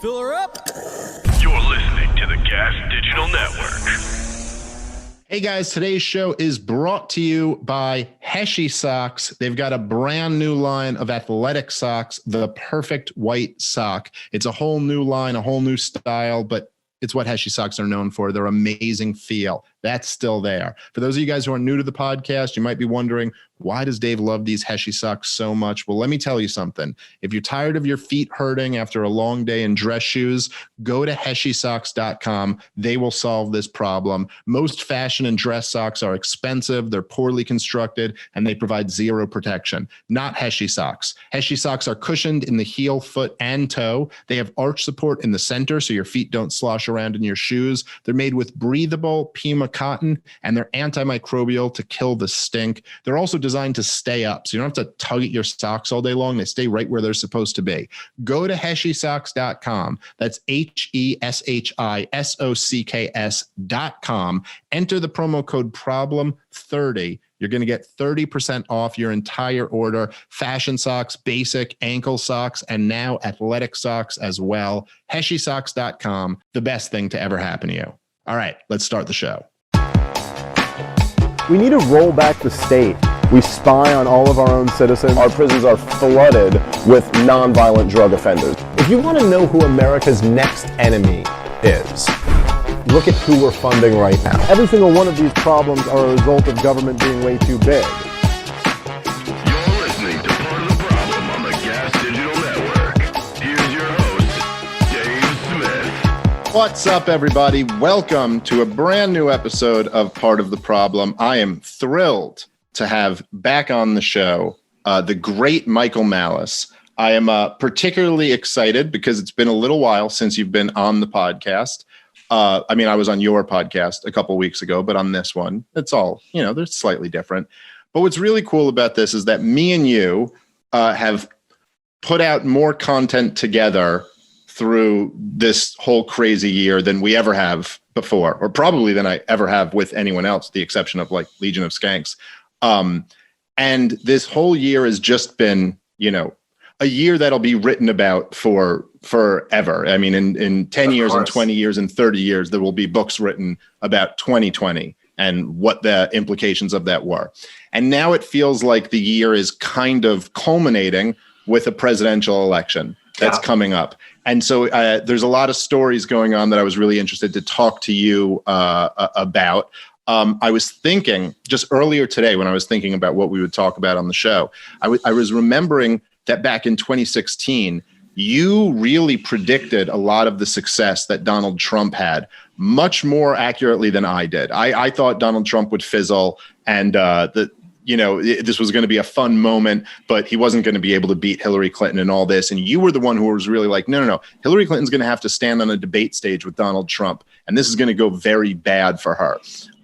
Fill her up. You're listening to the Gas Digital Network. Hey guys, today's show is brought to you by Heshy Socks. They've got a brand new line of athletic socks, the perfect white sock. It's a whole new line, a whole new style, but it's what Heshy Socks are known for. Their amazing feel. That's still there. For those of you guys who are new to the podcast, you might be wondering, why does Dave love these Heshy Socks so much? Well, let me tell you something. If you're tired of your feet hurting after a long day in dress shoes, go to heshysocks.com. They will solve this problem. Most fashion and dress socks are expensive, they're poorly constructed, and they provide zero protection. Not Heshy Socks. Heshy Socks are cushioned in the heel, foot, and toe. They have arch support in the center so your feet don't slosh around in your shoes. They're made with breathable Pima cotton, and they're antimicrobial to kill the stink. They're also designed to stay up, so you don't have to tug at your socks all day long. They stay right where they're supposed to be. Go to heshysocks.com. That's hesysocks.com. Enter the promo code problem30. You're going to get 30% off your entire order. Fashion socks, basic, ankle socks, and now athletic socks as well. heshysocks.com. The best thing to ever happen to you. All right, let's start the show. We need to roll back the state. We spy on all of our own citizens. Our prisons are flooded with nonviolent drug offenders. If you want to know who America's next enemy is, look at who we're funding right now. Every single one of these problems are a result of government being way too big. You're listening to Part of the Problem on the Gas Digital Network. Here's your host, Dave Smith. What's up, everybody? Welcome to a brand new episode of Part of the Problem. I am thrilled to have back on the show the great Michael Malice. I am particularly excited because it's been a little while since you've been on the podcast. I was on your podcast a couple weeks ago, but on this one, it's all, they're slightly different. But what's really cool about this is that me and you have put out more content together through this whole crazy year than we ever have before, or probably than I ever have with anyone else, the exception of like Legion of Skanks. And this whole year has just been, a year that'll be written about for forever. I mean, in 10 years and 20 years and 30 years, there will be books written about 2020 and what the implications of that were. And now it feels like the year is kind of culminating with a presidential election that's coming up. And so there's a lot of stories going on that I was really interested to talk to you about. I was thinking just earlier today when I was thinking about what we would talk about on the show, I was remembering that back in 2016, you really predicted a lot of the success that Donald Trump had much more accurately than I did. I thought Donald Trump would fizzle and this was going to be a fun moment, but he wasn't going to be able to beat Hillary Clinton and all this. And you were the one who was really like, no. Hillary Clinton's going to have to stand on a debate stage with Donald Trump, and this is going to go very bad for her.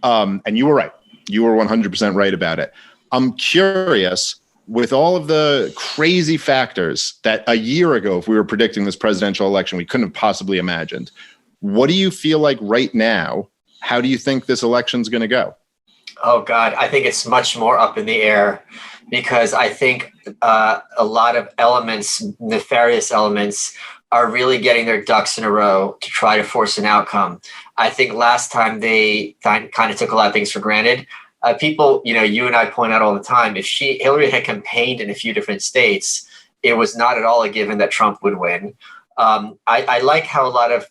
And you were right. You were 100% right about it. I'm curious, with all of the crazy factors that a year ago, if we were predicting this presidential election, we couldn't have possibly imagined. What do you feel like right now? How do you think this election's going to go? Oh, God, I think it's much more up in the air because I think a lot of elements, nefarious elements, are really getting their ducks in a row to try to force an outcome. I think last time they kind of took a lot of things for granted. People, you and I point out all the time, if Hillary had campaigned in a few different states, it was not at all a given that Trump would win. I like how a lot of,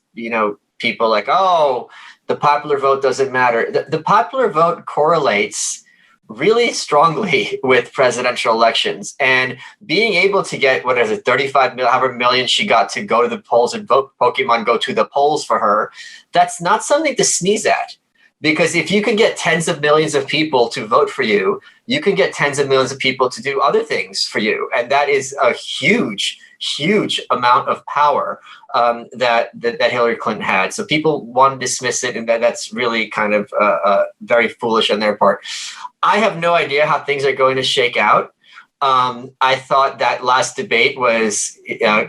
people are like, oh, the popular vote doesn't matter. The popular vote correlates really strongly with presidential elections, and being able to get, 35 million she got to go to the polls and vote Pokemon go to the polls for her. That's not something to sneeze at, because if you can get tens of millions of people to vote for you, you can get tens of millions of people to do other things for you. And that is a huge amount of power that Hillary Clinton had. So people want to dismiss it, and that's really kind of very foolish on their part. I have no idea how things are going to shake out. I thought that last debate was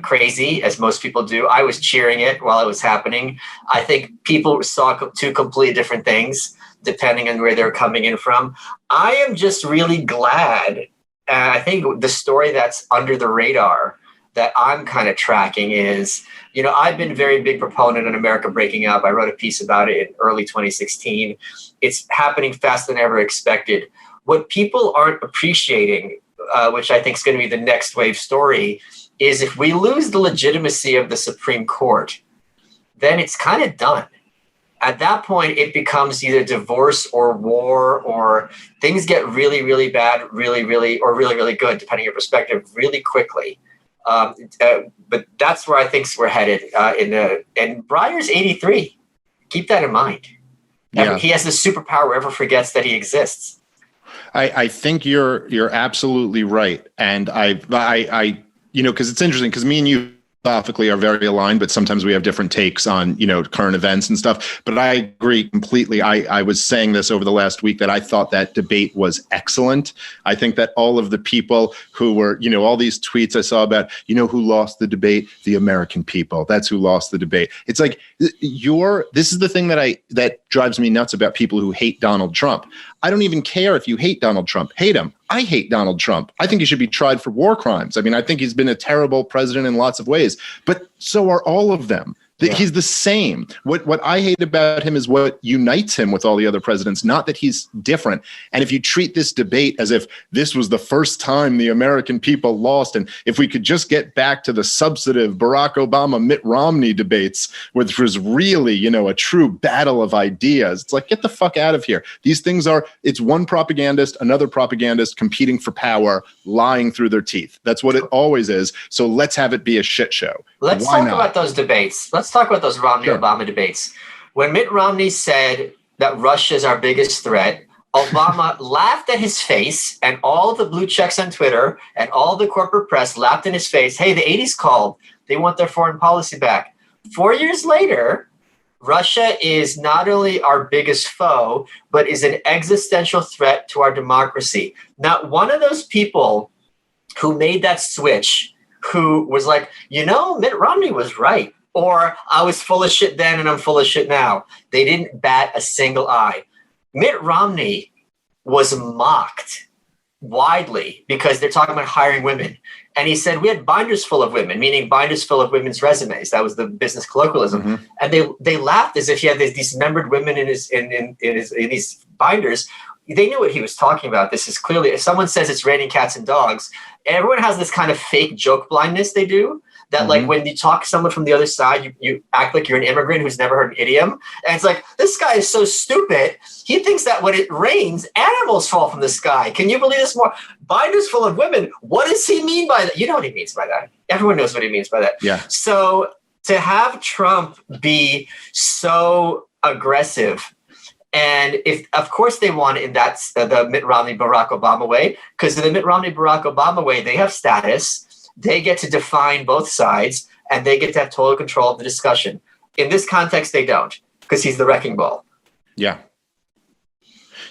crazy, as most people do. I was cheering it while it was happening. I think people saw two completely different things depending on where they're coming in from. I am just really glad. I think the story that's under the radar that I'm kind of tracking is, I've been a very big proponent on America breaking up. I wrote a piece about it in early 2016. It's happening faster than ever expected. What people aren't appreciating, which I think is going to be the next wave story, is if we lose the legitimacy of the Supreme Court, then it's kind of done. At that point, it becomes either divorce or war, or things get really, really bad, really, really, or really, really good, depending on your perspective, really quickly. But that's where I think we're headed. And Breyer's 83. Keep that in mind. Yeah. He has this superpower whoever forgets that he exists. I think you're absolutely right. And I because it's interesting because me and you philosophically are very aligned, but sometimes we have different takes on, current events and stuff. But I agree completely. I was saying this over the last week that I thought that debate was excellent. I think that all of the people who were, all these tweets I saw about, who lost the debate, the American people, that's who lost the debate. It's like this is the thing that drives me nuts about people who hate Donald Trump. I don't even care if you hate Donald Trump. Hate him. I hate Donald Trump. I think he should be tried for war crimes. I mean, I think he's been a terrible president in lots of ways, but so are all of them. He's the same. What I hate about him is what unites him with all the other presidents, not that he's different. And if you treat this debate as if this was the first time the American people lost, and if we could just get back to the substantive Barack Obama, Mitt Romney debates, which was really, a true battle of ideas, it's like, get the fuck out of here. These things it's one propagandist, another propagandist competing for power, lying through their teeth. That's what it always is. So let's have it be a shit show. Let's talk about those debates. Let's talk about those Romney-Obama debates. When Mitt Romney said that Russia is our biggest threat, Obama laughed at his face, and all the blue checks on Twitter and all the corporate press laughed in his face. Hey, the 80s called. They want their foreign policy back. 4 years later, Russia is not only our biggest foe, but is an existential threat to our democracy. Not one of those people who made that switch, who was like, Mitt Romney was right, or I was full of shit then and I'm full of shit now. They didn't bat a single eye. Mitt Romney was mocked widely because they're talking about hiring women. And he said, we had binders full of women, meaning binders full of women's resumes. That was the business colloquialism. Mm-hmm. And they laughed as if he had these dismembered women in these binders. They knew what he was talking about. This is clearly, if someone says it's raining cats and dogs, everyone has this kind of fake joke blindness they do. That like when you talk to someone from the other side, you act like you're an immigrant who's never heard an idiom. And it's like, this guy is so stupid. He thinks that when it rains, animals fall from the sky. Can you believe this more? Binders full of women. What does he mean by that? You know what he means by that. Everyone knows what he means by that. Yeah. So to have Trump be so aggressive, and if, of course, they want it in the Mitt Romney, Barack Obama way, because in the Mitt Romney, Barack Obama way, they have status. They get to define both sides, and they get to have total control of the discussion. In this context, they don't, because he's the wrecking ball. Yeah.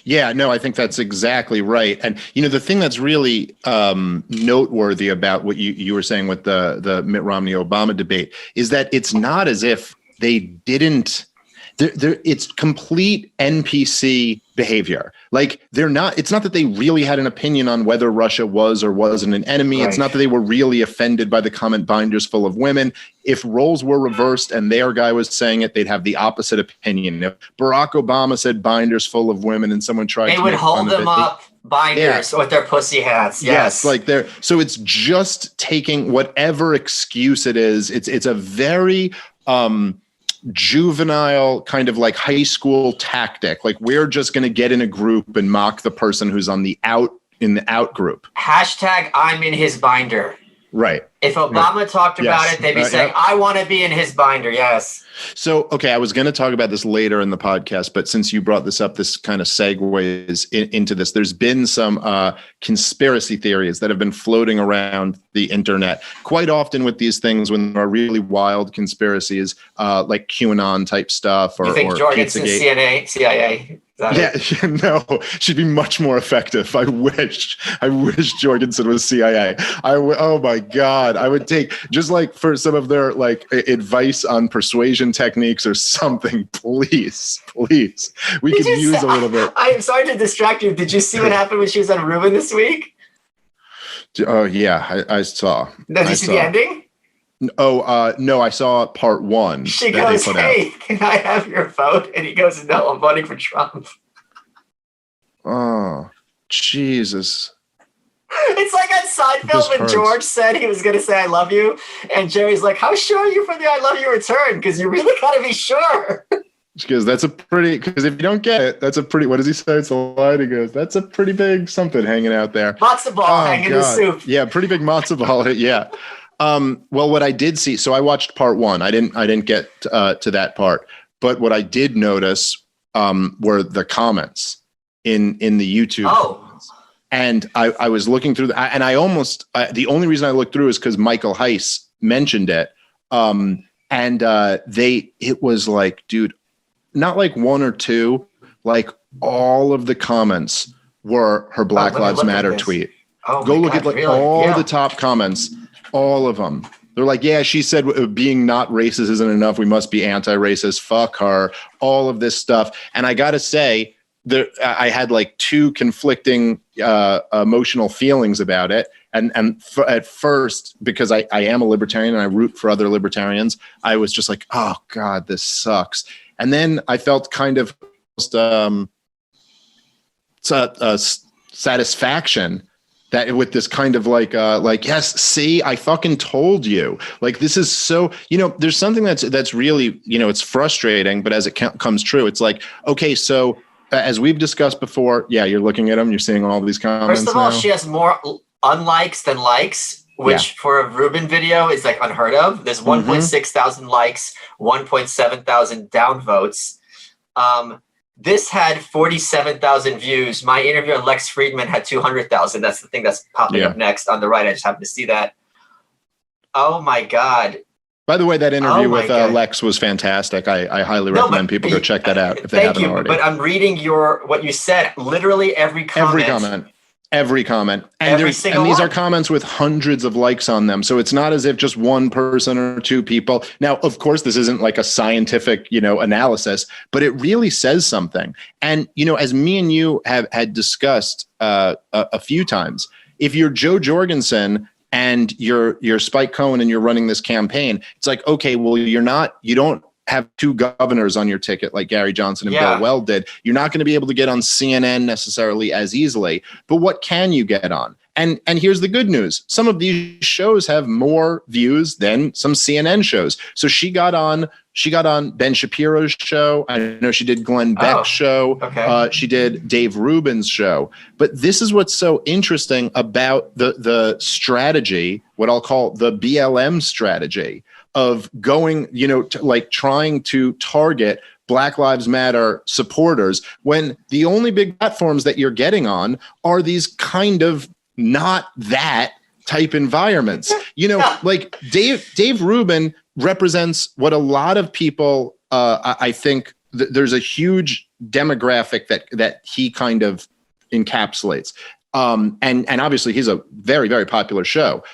Yeah, no, I think that's exactly right. And, the thing that's really noteworthy about what you were saying with the Mitt Romney-Obama debate is that it's not as if they didn't. It's complete NPC behavior. Like it's not that they really had an opinion on whether Russia was or wasn't an enemy. Right. It's not that they were really offended by the comment binders full of women. If roles were reversed and their guy was saying it, they'd have the opposite opinion. If Barack Obama said binders full of women and someone tried they would hold them up binders with their pussy hats. Yes. So it's just taking whatever excuse it is. It's a very, juvenile kind of like high school tactic. Like we're just going to get in a group and mock the person who's in the out group. Hashtag I'm in his binder. Right. If Obama talked about it, they'd be saying, I want to be in his binder. Yes. So, okay, I was going to talk about this later in the podcast, but since you brought this up, this kind of segues into this. There's been some conspiracy theories that have been floating around the internet quite often with these things when there are really wild conspiracies, like QAnon type stuff. You think Jorgensen, CIA? No, she'd be much more effective. I wish Jorgensen was CIA. Oh my God. I would take just like for some of their like advice on persuasion techniques or something, please. We could use a little bit. I'm sorry to distract you. Did you see what happened when she was on Rubin this week? Oh yeah, I saw. Did you see the ending? Oh no, I saw part one. She goes, "Hey, can I have your vote?" And he goes, "No, I'm voting for Trump." Oh, Jesus. It's like on Seinfeld when George said he was going to say "I love you," and Jerry's like, "How sure are you for the "I love you" return? Because you really got to be sure." Because because if you don't get it, that's a pretty. What does he say? It's a line. He goes, "That's a pretty big something hanging out there." Matzo ball hanging in the soup. Yeah, pretty big matzo ball. Yeah. Well, what I did see, so I watched part one. I didn't get to that part, but what I did notice were the comments in the YouTube. Oh. And I was looking through and the only reason I looked through is because Michael Heiss mentioned it. It was like, dude, not like one or two, like all of the comments were her Black Lives Matter tweet. Oh, go look God, at all the top comments, all of them. They're like, yeah, she said being not racist isn't enough. We must be anti-racist. Fuck her. All of this stuff. And I got to say, I had like two conflicting emotional feelings about it. At first, because I am a libertarian and I root for other libertarians, I was just like, oh God, this sucks. And then I felt kind of satisfaction that with this kind of like, yes, see, I fucking told you. Like, this is so, there's something that's really, it's frustrating, but as it comes true, it's like, okay, so as we've discussed before, yeah, you're looking at them, you're seeing all these comments. First of all, she has more unlikes than likes, which for a Rubin video is like unheard of. There's 1.6 thousand likes, 1.7 thousand downvotes. This had 47,000 views. My interview on Lex Friedman had 200,000. That's the thing that's popping up next on the right. I just happened to see that. Oh my God. By the way, that interview with Lex was fantastic. I highly recommend people go check that out if they haven't already. But I'm reading what you said. Literally every comment. And these are comments with hundreds of likes on them. So it's not as if just one person or two people. Now, of course, this isn't like a scientific, analysis, but it really says something. And, as me and you had discussed a few times, if you're Joe Jorgensen and you're Spike Cohen and you're running this campaign, it's like, okay, well, you don't have two governors on your ticket like Gary Johnson and Bill Weld did. You're not going to be able to get on CNN necessarily as easily, but what can you get on? And here's the good news. Some of these shows have more views than some CNN shows. So she got on Ben Shapiro's show. I know she did Glenn Beck's show. Okay. She did Dave Rubin's show. But this is what's so interesting about the strategy, what I'll call the BLM strategy of going, trying to target Black Lives Matter supporters when the only big platforms that you're getting on are these kind of not that type environments. Like Dave Rubin represents what a lot of people, I think there's a huge demographic that he kind of encapsulates. And obviously he's a very, very popular show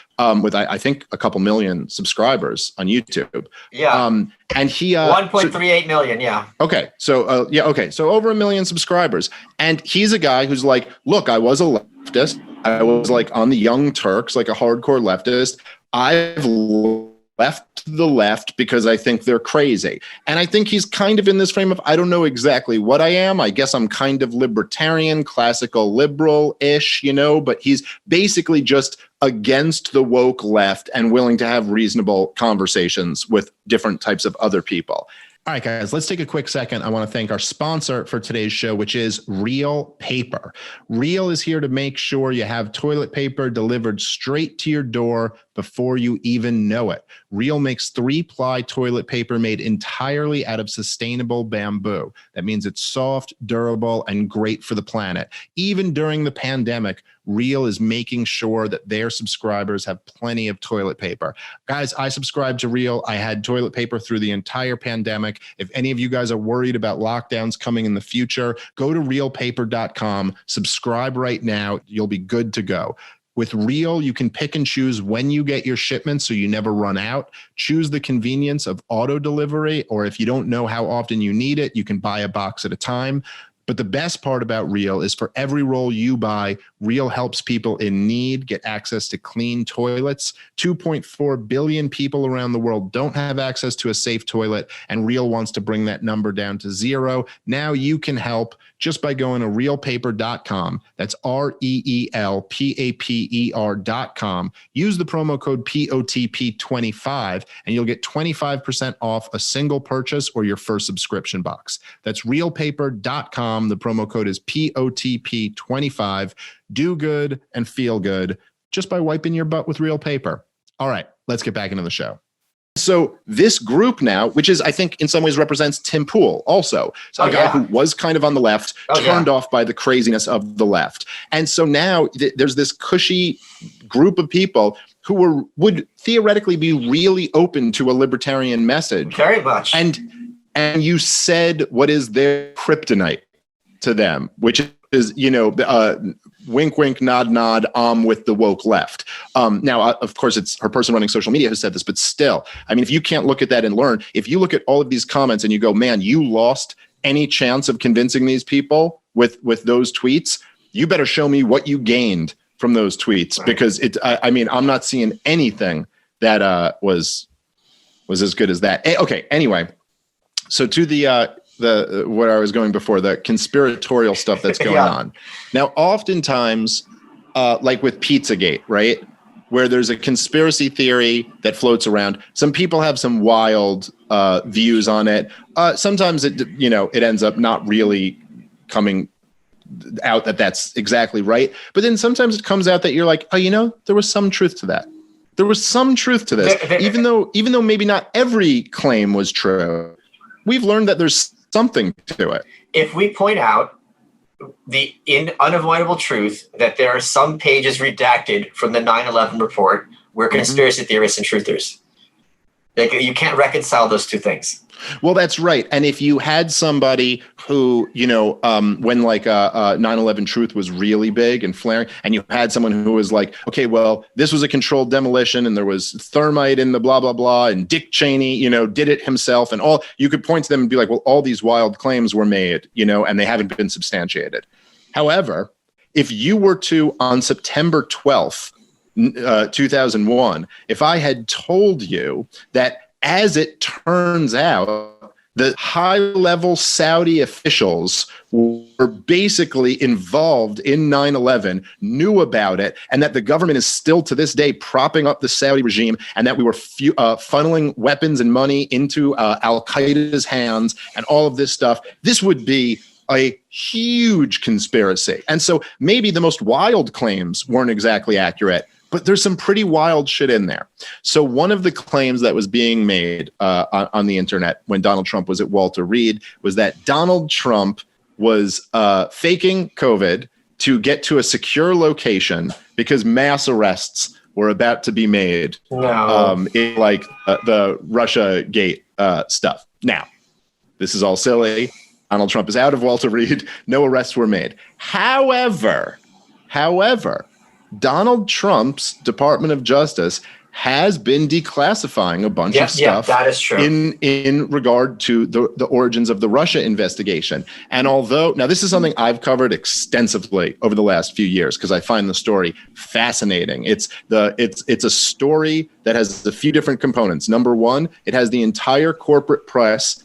with, I think, a couple million subscribers on YouTube. Yeah. And he 1.38 million. Yeah. Okay. So okay. So over 1 million subscribers. And he's a guy who's like, look, I was a leftist. I was like on the Young Turks, like a hardcore leftist. I've left the left because I think they're crazy. And I think he's kind of in this frame of, I don't know exactly what I am. I guess I'm kind of libertarian, classical liberal-ish, but he's basically just against the woke left and willing to have reasonable conversations with different types of other people. All right, guys, let's take a quick second. I want to thank our sponsor for today's show, which is Real Paper. Real is here to make sure you have toilet paper delivered straight to your door before you even know it. Real makes 3-ply toilet paper made entirely out of sustainable bamboo. That means it's soft, durable, and great for the planet. Even during the pandemic, Real is making sure that their subscribers have plenty of toilet paper. Guys, I subscribe to Real. I had toilet paper through the entire pandemic. If any of you guys are worried about lockdowns coming in the future, go to realpaper.com, subscribe right now. You'll be good to go. With Real, you can pick and choose when you get your shipments so you never run out. Choose the convenience of auto delivery, or if you don't know how often you need it, you can buy a box at a time. But the best part about Real is for every roll you buy, Real helps people in need get access to clean toilets. 2.4 billion people around the world don't have access to a safe toilet, and Real wants to bring that number down to 0. Now you can help just by going to realpaper.com. That's REELPAPER.com. Use the promo code POTP25 and you'll get 25% off a single purchase or your first subscription box. That's realpaper.com. The promo code is POTP25. Do good and feel good just by wiping your butt with Real Paper. All right, let's get back into the show. So this group now, which is, I think, in some ways represents Tim Pool also. So a guy who was kind of on the left, turned off by the craziness of the left. And so now there's this cushy group of people who would theoretically be really open to a libertarian message. Very much. And you said what is their kryptonite to them, which is, wink, wink, nod, nod, with the woke left. Now, of course, it's her person running social media who said this, but still, I mean, if you can't look at that and learn, if you look at all of these comments and you go, man, you lost any chance of convincing these people with those tweets, you better show me what you gained from those tweets, right? Because I'm not seeing anything that was as good as that. Okay, anyway, so to the what I was going before, the conspiratorial stuff that's going on. Now, oftentimes, like with Pizzagate, right, where there's a conspiracy theory that floats around, some people have some wild views on it. Sometimes it ends up not really coming out that that's exactly right. But then sometimes it comes out that you're like, there was some truth to that. There was some truth to this, even though maybe not every claim was true. We've learned that there's something to it. If we point out the unavoidable truth that there are some pages redacted from the 9/11 report, we're conspiracy theorists and truthers. Like, you can't reconcile those two things. Well, that's right. And if you had somebody who, when like 9/11 truth was really big and flaring, and you had someone who was like, okay, well, this was a controlled demolition and there was thermite in the blah, blah, blah, and Dick Cheney, did it himself and all, you could point to them and be like, well, all these wild claims were made, and they haven't been substantiated. However, if you were to, on September 12th, 2001, if I had told you that, as it turns out, the high-level Saudi officials were basically involved in 9/11, knew about it, and that the government is still to this day propping up the Saudi regime, and that we were funneling weapons and money into Al-Qaeda's hands and all of this stuff, this would be a huge conspiracy. And so maybe the most wild claims weren't exactly accurate, but there's some pretty wild shit in there. So one of the claims that was being made on the internet when Donald Trump was at Walter Reed was that Donald Trump was faking COVID to get to a secure location because mass arrests were about to be made in like the Russia Gate stuff. Now, this is all silly. Donald Trump is out of Walter Reed. No arrests were made. However, Donald Trump's Department of Justice has been declassifying a bunch of stuff that is true. in regard to the origins of the Russia investigation. And although, now this is something I've covered extensively over the last few years because I find the story fascinating. It's a story that has a few different components. Number one, it has the entire corporate press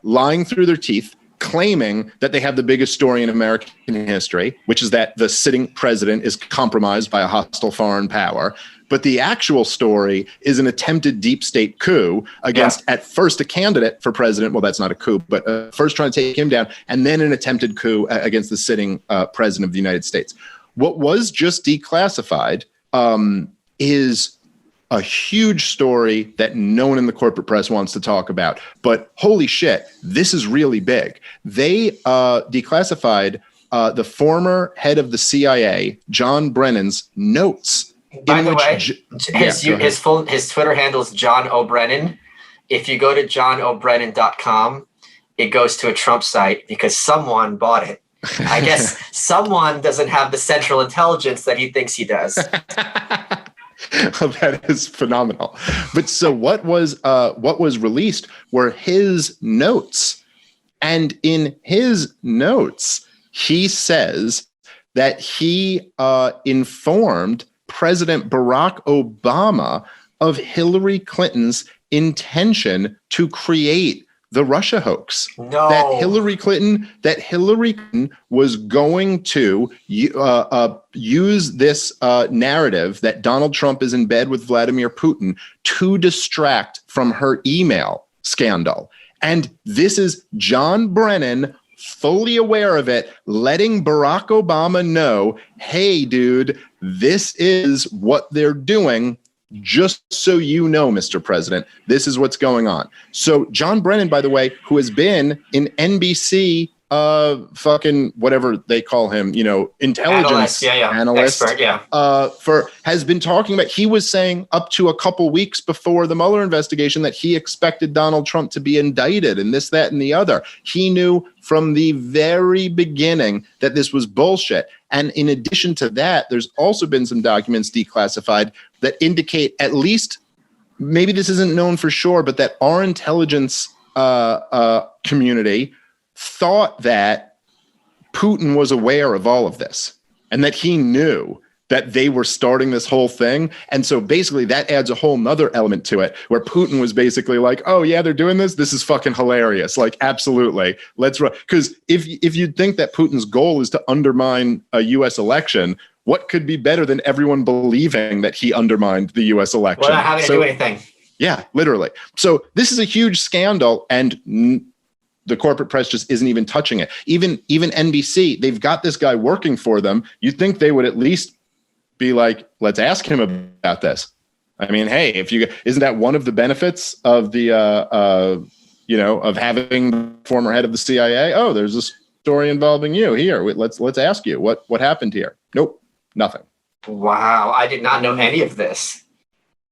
lying through their teeth, claiming that they have the biggest story in American history, which is that the sitting president is compromised by a hostile foreign power. But the actual story is an attempted deep state coup against, at first, a candidate for president. Well, that's not a coup, but first trying to take him down, and then an attempted coup against the sitting president of the United States. What was just declassified is a huge story that no one in the corporate press wants to talk about. But holy shit, this is really big. They declassified the former head of the CIA, John Brennan's notes. By the way, his Twitter handle is John O'Brennan. If you go to johno'brennan.com, it goes to a Trump site because someone bought it. I guess someone doesn't have the central intelligence that he thinks he does. That is phenomenal. But so what was released were his notes And in his notes, he says that he informed President Barack Obama of Hillary Clinton's intention to create the Russia hoax. No. That Hillary Clinton was going to use this narrative that Donald Trump is in bed with Vladimir Putin to distract from her email scandal. And this is John Brennan, fully aware of it, letting Barack Obama know, hey, dude, this is what they're doing. Just so you know, Mr. President, this is what's going on. So John Brennan, by the way, who has been in NBC, fucking whatever they call him, intelligence analyst, expert, has been talking about, he was saying up to a couple weeks before the Mueller investigation that he expected Donald Trump to be indicted and this, that, and the other. He knew from the very beginning that this was bullshit. And in addition to that, there's also been some documents declassified that indicate, at least, maybe this isn't known for sure, but that our intelligence community thought that Putin was aware of all of this and that he knew that they were starting this whole thing. And so basically that adds a whole nother element to it, where Putin was basically like, oh yeah, they're doing this. This is fucking hilarious. Like, absolutely. Let's run. Because if you think that Putin's goal is to undermine a US election, what could be better than everyone believing that he undermined the US election? Well, not having to do anything. Yeah, literally. So this is a huge scandal, and the corporate press just isn't even touching it. Even NBC, they've got this guy working for them. You'd think they would at least be like, let's ask him about this. I mean, hey, isn't that one of the benefits of the of having the former head of the CIA? Oh, there's a story involving you here. Let's ask you what happened here. Nope, nothing. Wow, I did not know any of this.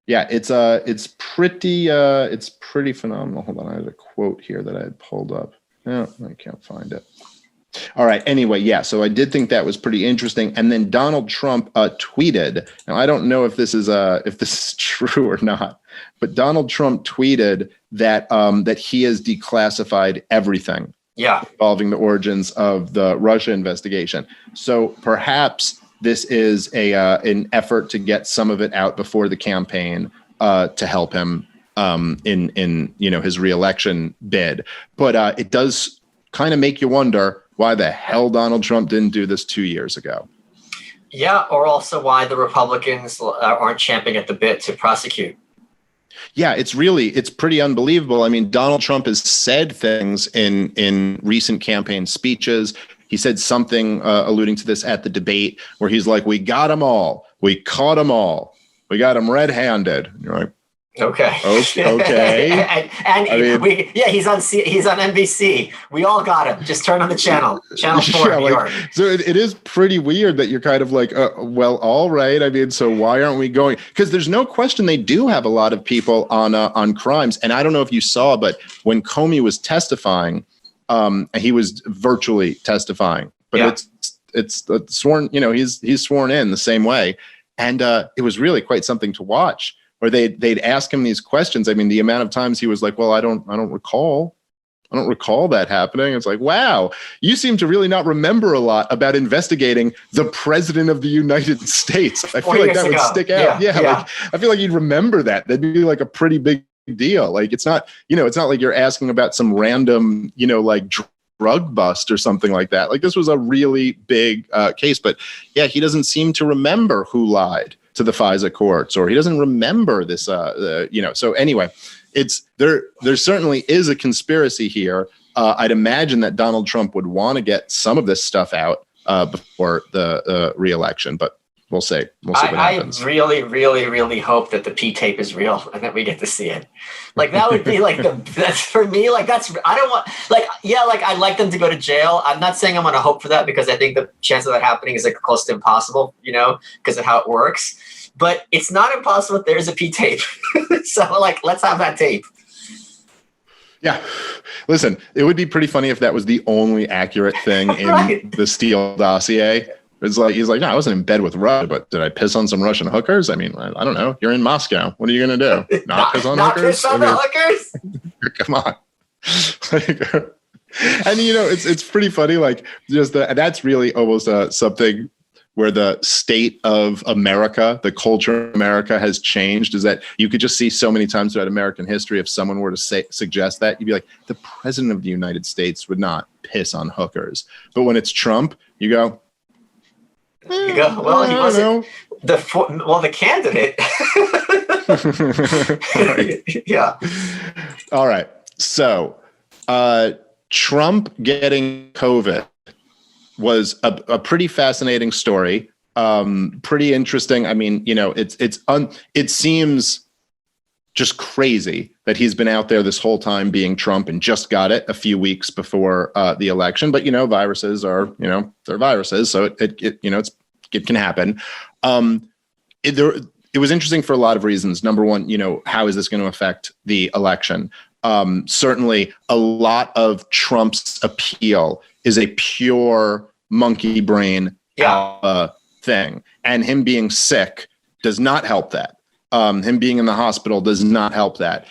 Yeah, it's pretty phenomenal. Hold on, I had a quote here that I had pulled up. No, I can't find it. All right. Anyway, yeah. So I did think that was pretty interesting. And then Donald Trump tweeted. Now I don't know if this is true or not, but Donald Trump tweeted that that he has declassified everything. Yeah. Involving the origins of the Russia investigation. So perhaps this is an effort to get some of it out before the campaign to help him in his reelection bid. But it does kind of make you wonder why the hell Donald Trump didn't do this 2 years ago. Yeah, or also why the Republicans aren't champing at the bit to prosecute. Yeah, it's pretty unbelievable. I mean, Donald Trump has said things in recent campaign speeches. He said something alluding to this at the debate where he's like, we got them all. We caught them all. We got them red-handed. And you're like, okay. Okay. He's on NBC. We all got him. Just turn on the channel 4 New York. So it is pretty weird that you're kind of like, well, all right. I mean, so why aren't we going? Because there's no question they do have a lot of people on crimes. And I don't know if you saw, but when Comey was testifying, he was virtually testifying, but it's sworn. He's sworn in the same way, and it was really quite something to watch. Or they'd ask him these questions. I mean, the amount of times he was like, "Well, I don't recall that happening." It's like, wow, you seem to really not remember a lot about investigating the president of the United States. I feel like that would stick out. Yeah. Like, I feel like you'd remember that. That'd be like a pretty big deal. Like, it's not like you're asking about some random, like drug bust or something like that. Like, this was a really big case. But yeah, he doesn't seem to remember who lied to the FISA courts, or he doesn't remember this, so anyway, there certainly is a conspiracy here. I'd imagine that Donald Trump would want to get some of this stuff out before the re-election, but we'll see. We'll see what happens. I really, really, really hope that the P tape is real and that we get to see it. Like, that would be like that's for me. Like, I don't want, I'd like them to go to jail. I'm not saying I'm going to hope for that, because I think the chance of that happening is like close to impossible, because of how it works. But it's not impossible if there's a P tape. So let's have that tape. Yeah. Listen, it would be pretty funny if that was the only accurate thing in the Steele dossier. It's like, he's like, no, I wasn't in bed with Russia, but did I piss on some Russian hookers? I mean, I don't know. You're in Moscow. What are you going to do? Not piss on hookers? Not piss on the hookers? Come on. And it's pretty funny. Like that's really almost something where the state of America, the culture of America has changed, is that you could just see so many times throughout American history, if someone were to suggest that, you'd be like, the president of the United States would not piss on hookers. But when it's Trump, you go, well, he wasn't the candidate. Right. Yeah. All right. So Trump getting COVID was a pretty fascinating story. Pretty interesting. I mean, it seems just crazy that he's been out there this whole time being Trump and just got it a few weeks before the election. But viruses are they're viruses, so it can happen. It was interesting for a lot of reasons. Number one, how is this going to affect the election? Certainly, a lot of Trump's appeal is a pure monkey brain thing. And him being sick does not help that. Him being in the hospital does not help that.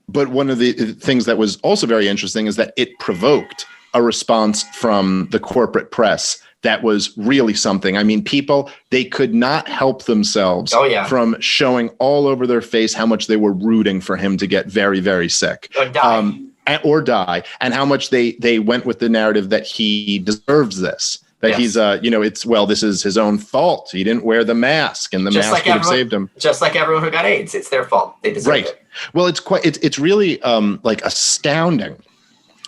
But one of the things that was also very interesting is that it provoked a response from the corporate press that was really something. I mean, people, they could not help themselves from showing all over their face how much they were rooting for him to get very, very sick. Or die, and how much they went with the narrative that he deserves this, that he's, this is his own fault. He didn't wear the mask, and the mask would have saved him. Just like everyone who got AIDS, it's their fault. They deserve it. Well, it's really like astounding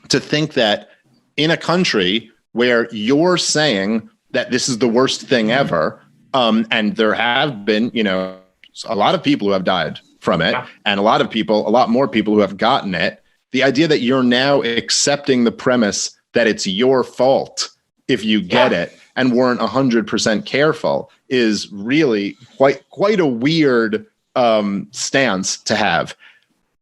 to think that in a country where you're saying that this is the worst thing ever, and there have been, a lot of people who have died from it, and a lot more people who have gotten it. The idea that you're now accepting the premise that it's your fault if you get it and weren't 100% careful is really quite a weird stance to have.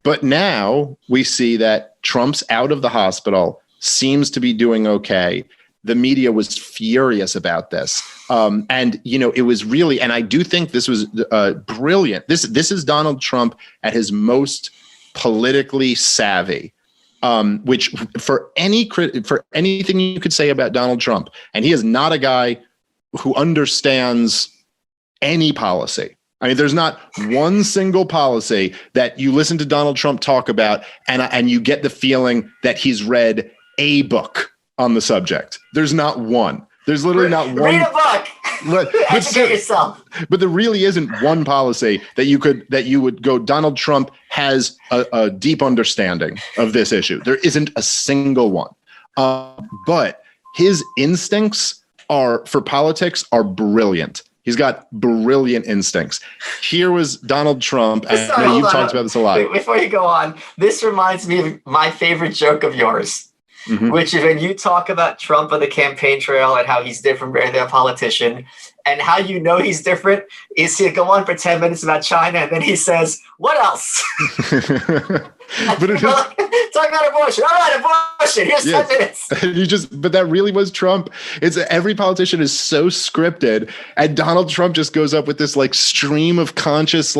But now we see that Trump's out of the hospital, seems to be doing okay. The media was furious about this. And it was really, and I do think this was brilliant. This is Donald Trump at his most politically savvy, which for anything you could say about Donald Trump, and he is not a guy who understands any policy. I mean, there's not one single policy that you listen to Donald Trump talk about and you get the feeling that he's read a book on the subject. There's not one. There's literally not one. Read a book. Educate yourself. But there really isn't one policy that you would go, Donald Trump has a deep understanding of this issue. There isn't a single one. But his instincts for politics are brilliant. He's got brilliant instincts. Here was Donald Trump. And you've talked about this a lot. Before you go on, this reminds me of my favorite joke of yours. Mm-hmm. Which is when you talk about Trump on the campaign trail and how he's different than a politician, and how he's different is he'll go on for 10 minutes about China, and then he says, what else? But it talk about abortion. All right, abortion. Here's 10 minutes. But that really was Trump. It's every politician is so scripted, and Donald Trump just goes up with this like stream of conscious,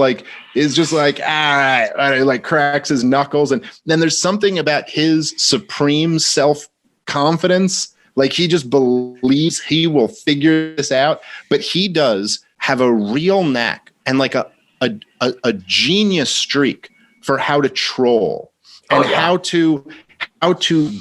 is just like, like cracks his knuckles. And then there's something about his supreme self-confidence. Like he just believes he will figure this out, but he does have a real knack and like a genius streak for how to troll and how to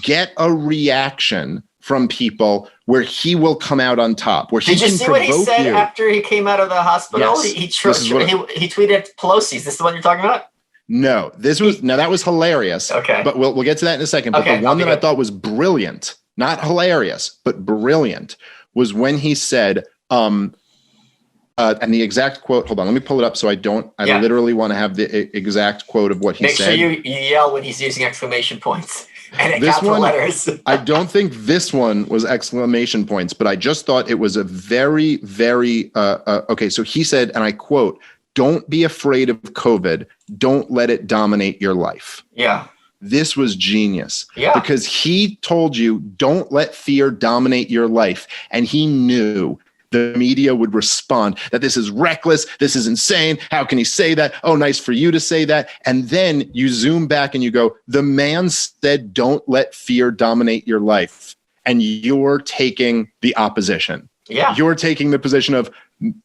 get a reaction from people where he will come out on top. Where Did you see what he said after he came out of the hospital? Yes. He tweeted at Pelosi. Is this the one you're talking about? No, that was hilarious. Okay, but we'll get to that in a second. But the one that I thought was brilliant, not hilarious, but brilliant, was when he said, and the exact quote. Hold on, let me pull it up so I don't. I literally want to have the exact quote of what he said. Make sure you yell when he's using exclamation points and capital letters. I don't think this one was exclamation points, but I just thought it was a very, very okay. So he said, and I quote, "Don't be afraid of COVID. Don't let it dominate your life." Yeah. This was genius because he told you, don't let fear dominate your life. And he knew the media would respond that this is reckless, this is insane, how can he say that? Oh, nice for you to say that. And then you zoom back and you go, the man said, don't let fear dominate your life. And you're taking the opposition. Yeah. You're taking the position of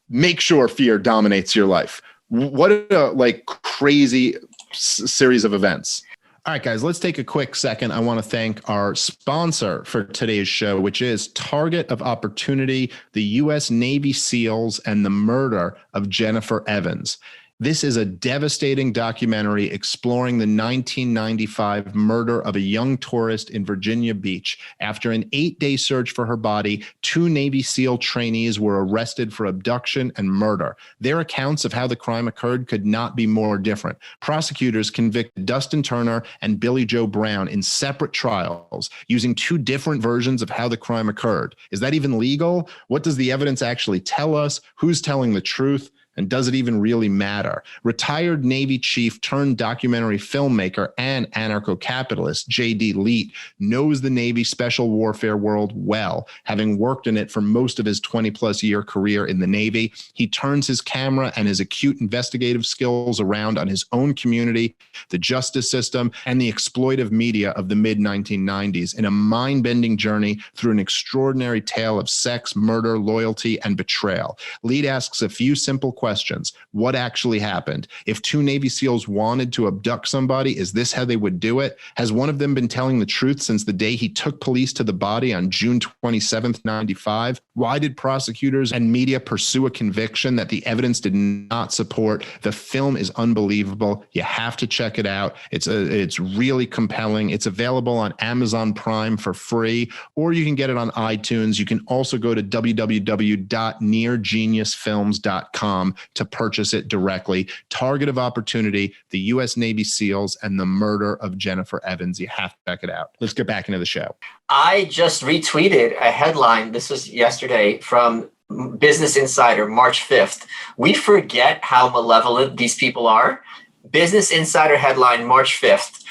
make sure fear dominates your life. What a crazy series of events. All right, guys, let's take a quick second. I want to thank our sponsor for today's show, which is Target of Opportunity, the U.S. Navy SEALs, and the murder of Jennifer Evans. This is a devastating documentary exploring the 1995 murder of a young tourist in Virginia Beach. After an 8-day search for her body, 2 Navy SEAL trainees were arrested for abduction and murder. Their accounts of how the crime occurred could not be more different. Prosecutors convicted Dustin Turner and Billy Joe Brown in separate trials using 2 different versions of how the crime occurred. Is that even legal? What does the evidence actually tell us? Who's telling the truth? And does it even really matter? Retired Navy chief turned documentary filmmaker and anarcho-capitalist J.D. Leet knows the Navy special warfare world well, having worked in it for most of his 20-plus year career in the Navy. He turns his camera and his acute investigative skills around on his own community, the justice system, and the exploitive media of the mid-1990s in a mind-bending journey through an extraordinary tale of sex, murder, loyalty, and betrayal. Leet asks a few simple questions. What actually happened? If 2 Navy SEALs wanted to abduct somebody, is this how they would do it? Has one of them been telling the truth since the day he took police to the body on June 27th, 95? Why did prosecutors and media pursue a conviction that the evidence did not support? The film is unbelievable. You have to check it out. It's really compelling. It's available on Amazon Prime for free, or you can get it on iTunes. You can also go to www.neargeniusfilms.com to purchase it directly. Target of Opportunity, the U.S. Navy SEALs, and the murder of Jennifer Evans. You have to check it out. Let's get back into the show. I just retweeted a headline. This was yesterday from Business Insider, March 5th. We forget how malevolent these people are. Business Insider headline, March 5th.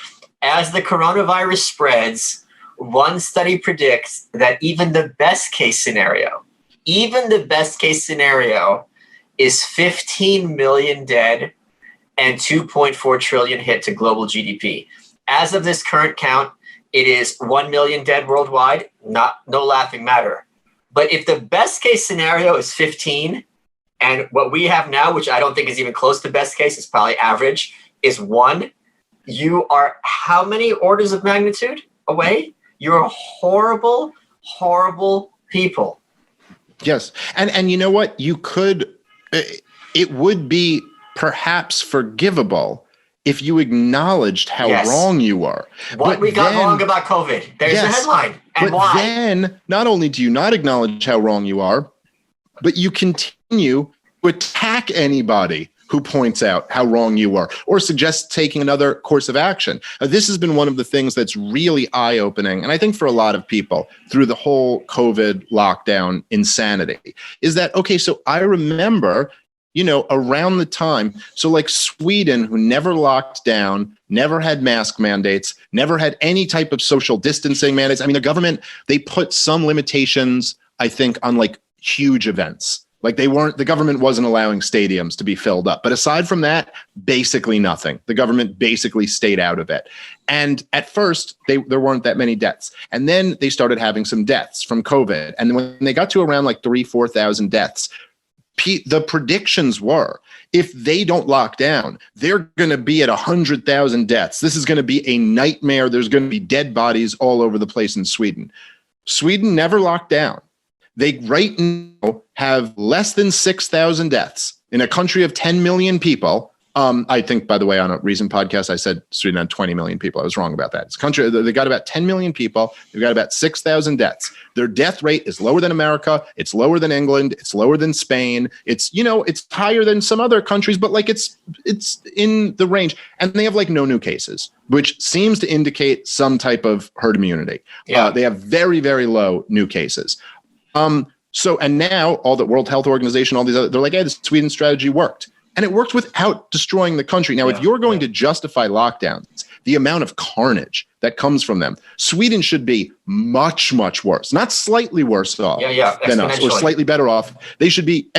As the coronavirus spreads, one study predicts that even the best case scenario is 15 million dead and 2.4 trillion hit to global GDP. As of this current count, it is 1 million dead worldwide, no laughing matter. But if the best case scenario is 15, and what we have now, which I don't think is even close to best case, is probably average, is 1, you are how many orders of magnitude away? You're horrible, horrible people. Yes. And you know what? You could... It would be perhaps forgivable if you acknowledged how wrong you are. What we got wrong about COVID. There's the headline. And but why? Then not only do you not acknowledge how wrong you are, but you continue to attack anybody who points out how wrong you are or suggests taking another course of action. This has been one of the things that's really eye-opening, and I think for a lot of people through the whole COVID lockdown insanity, is that, okay, so I remember, around the time, so like Sweden, who never locked down, never had mask mandates, never had any type of social distancing mandates. I mean, the government, they put some limitations, I think, on like huge events. Like the government wasn't allowing stadiums to be filled up. But aside from that, basically nothing. The government basically stayed out of it. And at first, there weren't that many deaths. And then they started having some deaths from COVID. And when they got to around like 3,000-4,000 deaths, the predictions were, if they don't lock down, they're going to be at 100,000 deaths. This is going to be a nightmare. There's going to be dead bodies all over the place in Sweden. Sweden never locked down. They right now have less than 6,000 deaths in a country of 10 million people. I think, by the way, on a recent podcast, I said Sweden had 20 million people. I was wrong about that. It's a country, they got about 10 million people. They've got about 6,000 deaths. Their death rate is lower than America. It's lower than England. It's lower than Spain. It's, it's higher than some other countries, but like it's in the range. And they have like no new cases, which seems to indicate some type of herd immunity. Yeah. They have very, very low new cases. And now all the World Health Organization, all these other, they're like, hey, the Sweden strategy worked. And it worked without destroying the country. Now, if you're going to justify lockdowns, the amount of carnage that comes from them, Sweden should be much, much worse, not slightly worse off than us or slightly better off. They should be,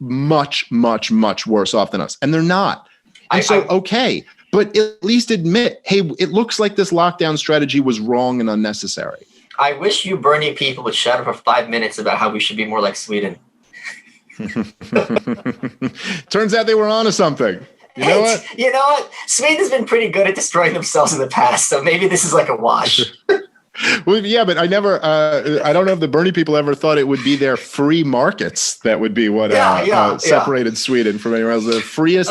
much, much, much worse off than us. And they're not. And okay, but at least admit, hey, it looks like this lockdown strategy was wrong and unnecessary. I wish you Bernie people would shut up for 5 minutes about how we should be more like Sweden. Turns out they were onto something. You know what? Sweden's been pretty good at destroying themselves in the past, so maybe this is like a wash. Well, yeah, but I don't know if the Bernie people ever thought it would be their free markets that would be what separated Sweden from anywhere else. The freest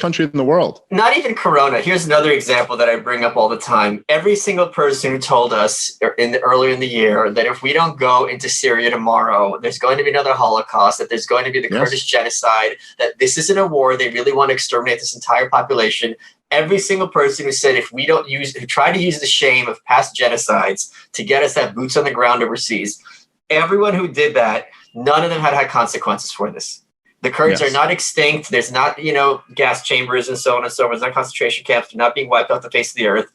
country in the world. Not even Corona. Here's another example that I bring up all the time. Every single person who told us earlier in the year that if we don't go into Syria tomorrow, there's going to be another Holocaust, that there's going to be the Kurdish genocide, that this isn't a war, they really want to exterminate this entire population. Every single person who said who tried to use the shame of past genocides to get us that boots on the ground overseas, everyone who did that, none of them had consequences for this. The Kurds are not extinct. There's not, gas chambers and so on and so forth. There's not concentration camps. They're not being wiped off the face of the earth.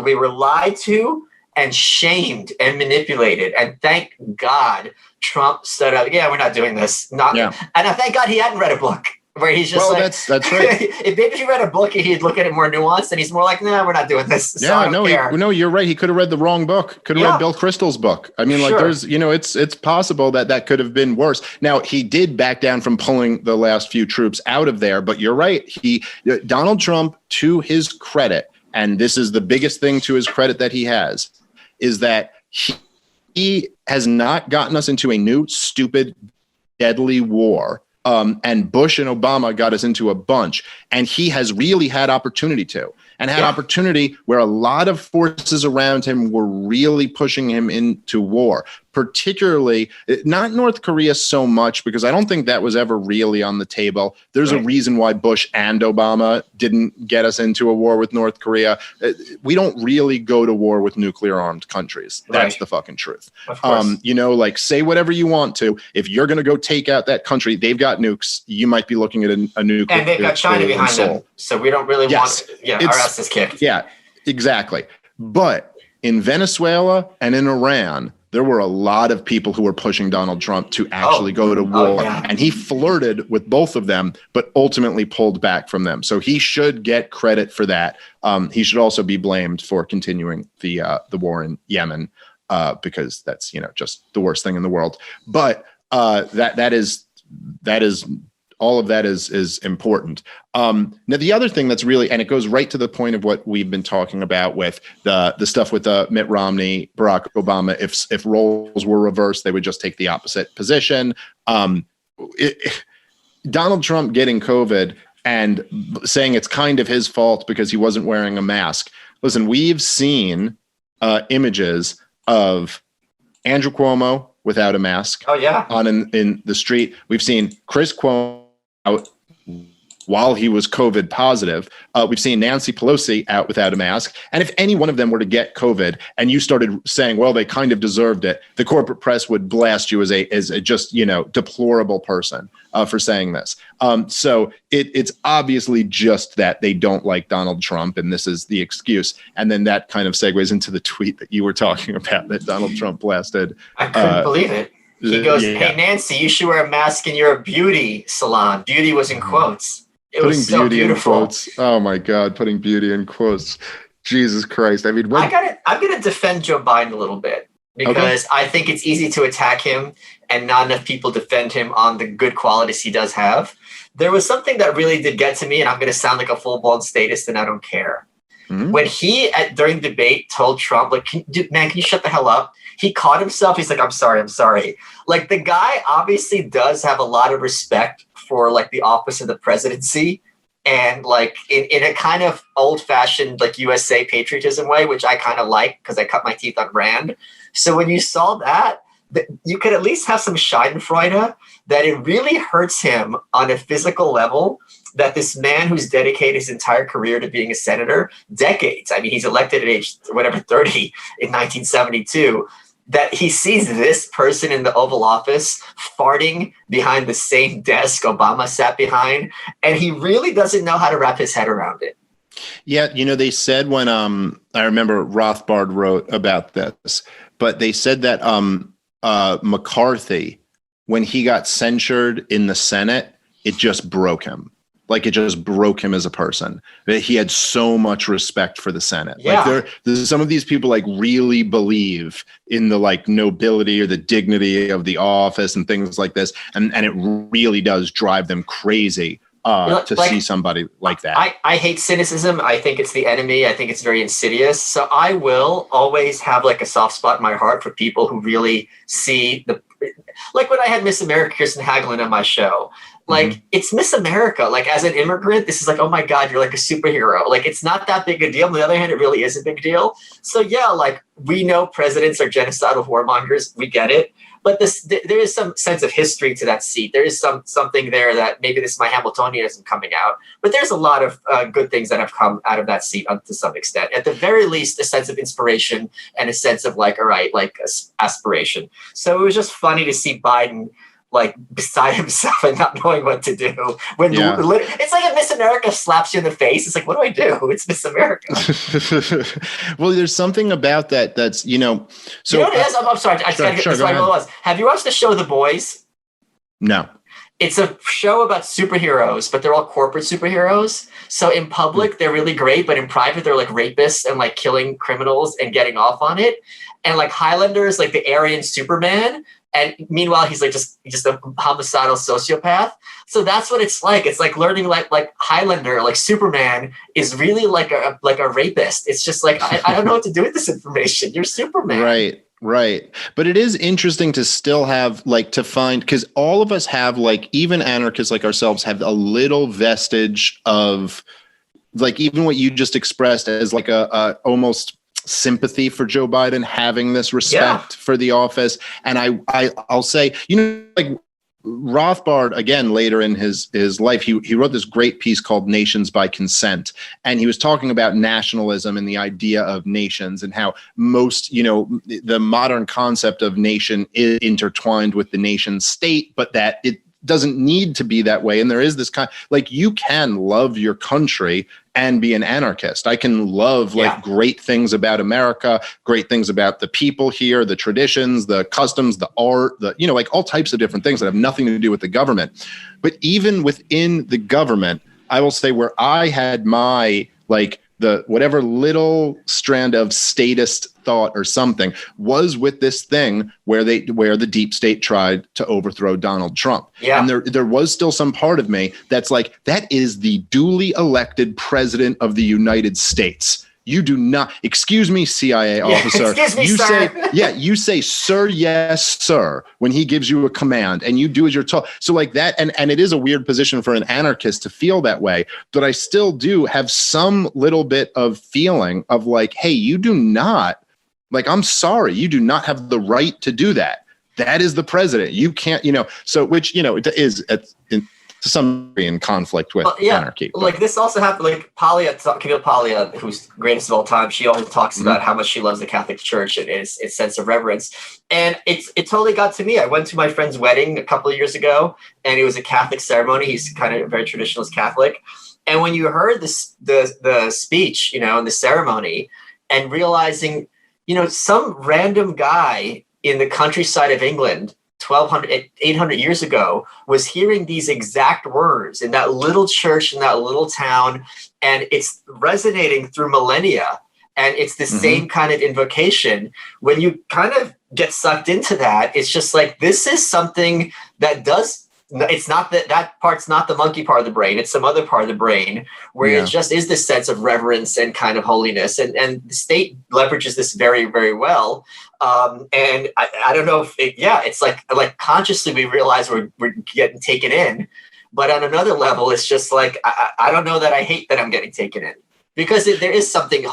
We were lied to and shamed and manipulated. And thank God Trump stood up. Yeah, we're not doing this. And I thank God he hadn't read a book. Where he's just that's right. If maybe he read a book, he'd look at it more nuanced, and he's more like, "Nah, we're not doing this." So you're right. He could have read the wrong book. Could have read Bill Kristol's book. I mean, there's, it's possible that could have been worse. Now, he did back down from pulling the last few troops out of there, but you're right. Donald Trump, to his credit, and this is the biggest thing to his credit that he has, is that he has not gotten us into a new, stupid, deadly war. And Bush and Obama got us into a bunch, and he has really had opportunity opportunity where a lot of forces around him were really pushing him into war, particularly not North Korea so much, because I don't think that was ever really on the table. There's a reason why Bush and Obama didn't get us into a war with North Korea. We don't really go to war with nuclear armed countries. That's the fucking truth. Say whatever you want to. If you're going to go take out that country, they've got nukes. You might be looking at a nuclear. And they've got China behind them. So we don't really want our asses kicked. Yeah, exactly. But in Venezuela and in Iran, there were a lot of people who were pushing Donald Trump to actually go to war. And he flirted with both of them, but ultimately pulled back from them. So he should get credit for that. He should also be blamed for continuing the war in Yemen, because that's, just the worst thing in the world. But that is all of that is important. Now, the other thing that's really, and it goes right to the point of what we've been talking about with the stuff with Mitt Romney, Barack Obama. If roles were reversed, they would just take the opposite position. Donald Trump getting COVID and saying it's kind of his fault because he wasn't wearing a mask. Listen, we've seen images of Andrew Cuomo without a mask. In the street. We've seen Chris Cuomo out while he was COVID positive. We've seen Nancy Pelosi out without a mask. And if any one of them were to get COVID and you started saying, well, they kind of deserved it, the corporate press would blast you as a just, deplorable person for saying this. So it's obviously just that they don't like Donald Trump, and this is the excuse. And then that kind of segues into the tweet that you were talking about that Donald Trump blasted. I couldn't believe it. He goes, hey, Nancy, you should wear a mask in your beauty salon. Beauty was in quotes. It was so beautiful. In quotes. Oh, my God. Putting beauty in quotes. Jesus Christ. I mean, I'm going to defend Joe Biden a little bit because I think it's easy to attack him and not enough people defend him on the good qualities he does have. There was something that really did get to me, and I'm going to sound like a full-blown statist, and I don't care. Mm-hmm. When he, during debate, told Trump, like, can you shut the hell up? He caught himself. He's like, I'm sorry. Like, the guy obviously does have a lot of respect for, like, the office of the presidency and, like, in a kind of old-fashioned, like, USA patriotism way, which I kind of like because I cut my teeth on Rand. So when you saw that, you could at least have some schadenfreude that it really hurts him on a physical level that this man who's dedicated his entire career to being a senator, decades, I mean, he's elected at age, 30 in 1972, that he sees this person in the Oval Office farting behind the same desk Obama sat behind, and he really doesn't know how to wrap his head around it. Yeah, they said when I remember Rothbard wrote about this, but they said that McCarthy, when he got censured in the Senate, it just broke him. Like, it just broke him as a person. He had so much respect for the Senate. Yeah. Like, there's some of these people like really believe in the like nobility or the dignity of the office and things like this, and it really does drive them crazy to see somebody like that. I hate cynicism. I think it's the enemy. I think it's very insidious. So I will always have like a soft spot in my heart for people who really see like when I had Miss America Kirsten Hagelin on my show. Like, it's Miss America. Like, as an immigrant, this is like, oh my God, you're like a superhero. Like, it's not that big a deal. On the other hand, it really is a big deal. So yeah, like, we know presidents are genocidal warmongers. We get it. But there is some sense of history to that seat. There is something there that maybe this is my Hamiltonianism coming out. But there's a lot of good things that have come out of that seat to some extent. At the very least, a sense of inspiration and a sense of like, all right, like aspiration. So it was just funny to see Biden like beside himself and not knowing what to do. When it's like if Miss America slaps you in the face, it's like, what do I do? It's Miss America. Well, there's something about that that's, so. You know what it is? I'm sorry. I just gotta get this right. What it was. Have you watched the show The Boys? No. It's a show about superheroes, but they're all corporate superheroes. So in public, they're really great, but in private, they're like rapists and like killing criminals and getting off on it. And like Highlander is like the Aryan Superman. And meanwhile, he's like just a homicidal sociopath. So that's what it's like. It's like learning like Highlander, like Superman is really like a rapist. It's just like, I don't know what to do with this information. You're Superman. Right. But it is interesting to still have like to find, because all of us have like, even anarchists like ourselves have a little vestige of like even what you just expressed as like a almost sympathy for Joe Biden, having this respect for the office. And I'll say, like Rothbard, again, later in his life, he wrote this great piece called Nations by Consent. And he was talking about nationalism and the idea of nations and how most, the modern concept of nation is intertwined with the nation state, but that it doesn't need to be that way. And there is this kind, like, you can love your country and be an anarchist. I can love like great things about America, great things about the people here, the traditions, the customs, the art, like all types of different things that have nothing to do with the government. But even within the government, I will say where I had my like the whatever little strand of statist thought or something was with this thing where the deep state tried to overthrow Donald Trump. Yeah. And there was still some part of me that's like, that is the duly elected president of the United States. You do not, excuse me, CIA officer. Excuse me, you sir. you say, sir, yes, sir, when he gives you a command and you do as you're told. So like that, and it is a weird position for an anarchist to feel that way, but I still do have some little bit of feeling of like, hey, you do not, like, I'm sorry, you do not have the right to do that. That is the president. You can't, so which, it is to some degree in conflict with anarchy. But. Like this also happened, like Camille Paglia, who's greatest of all time, she always talks about how much she loves the Catholic Church and its sense of reverence. And it totally got to me. I went to my friend's wedding a couple of years ago, and it was a Catholic ceremony. He's kind of a very traditionalist Catholic. And when you heard the speech, and the ceremony, and realizing, some random guy in the countryside of England 800 years ago was hearing these exact words in that little church in that little town, and it's resonating through millennia, and it's the same kind of invocation. When you kind of get sucked into that, it's just like, this is something that does, it's not that part's not the monkey part of the brain, it's some other part of the brain where it just is this sense of reverence and kind of holiness, and the state leverages this very, very well. And I don't know if it's like consciously we realize we're getting taken in, but on another level, it's just like, I don't know that I hate that I'm getting taken in, because there is something,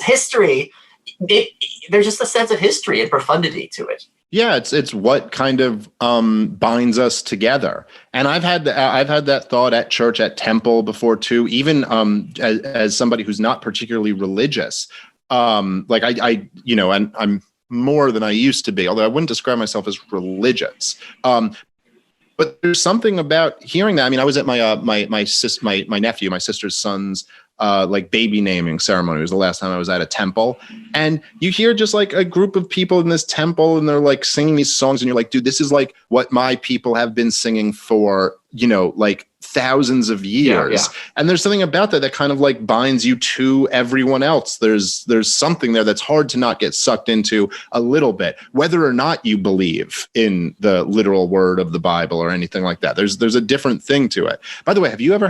history, there's just a sense of history and profundity to it. Yeah, it's what kind of binds us together. And I've had that thought at church, at temple before too, even as somebody who's not particularly religious. Like I and I'm more than I used to be, although I wouldn't describe myself as religious. But there's something about hearing that. I mean, I was at my nephew, my sister's son's like baby naming ceremony. It was the last time I was at a temple, and you hear just like a group of people in this temple, and they're like singing these songs, and you're like, dude, this is like what my people have been singing for, like thousands of years. Yeah. And there's something about that kind of like binds you to everyone else. There's something there that's hard to not get sucked into a little bit, whether or not you believe in the literal word of the Bible or anything like that. There's a different thing to it. By the way, have you ever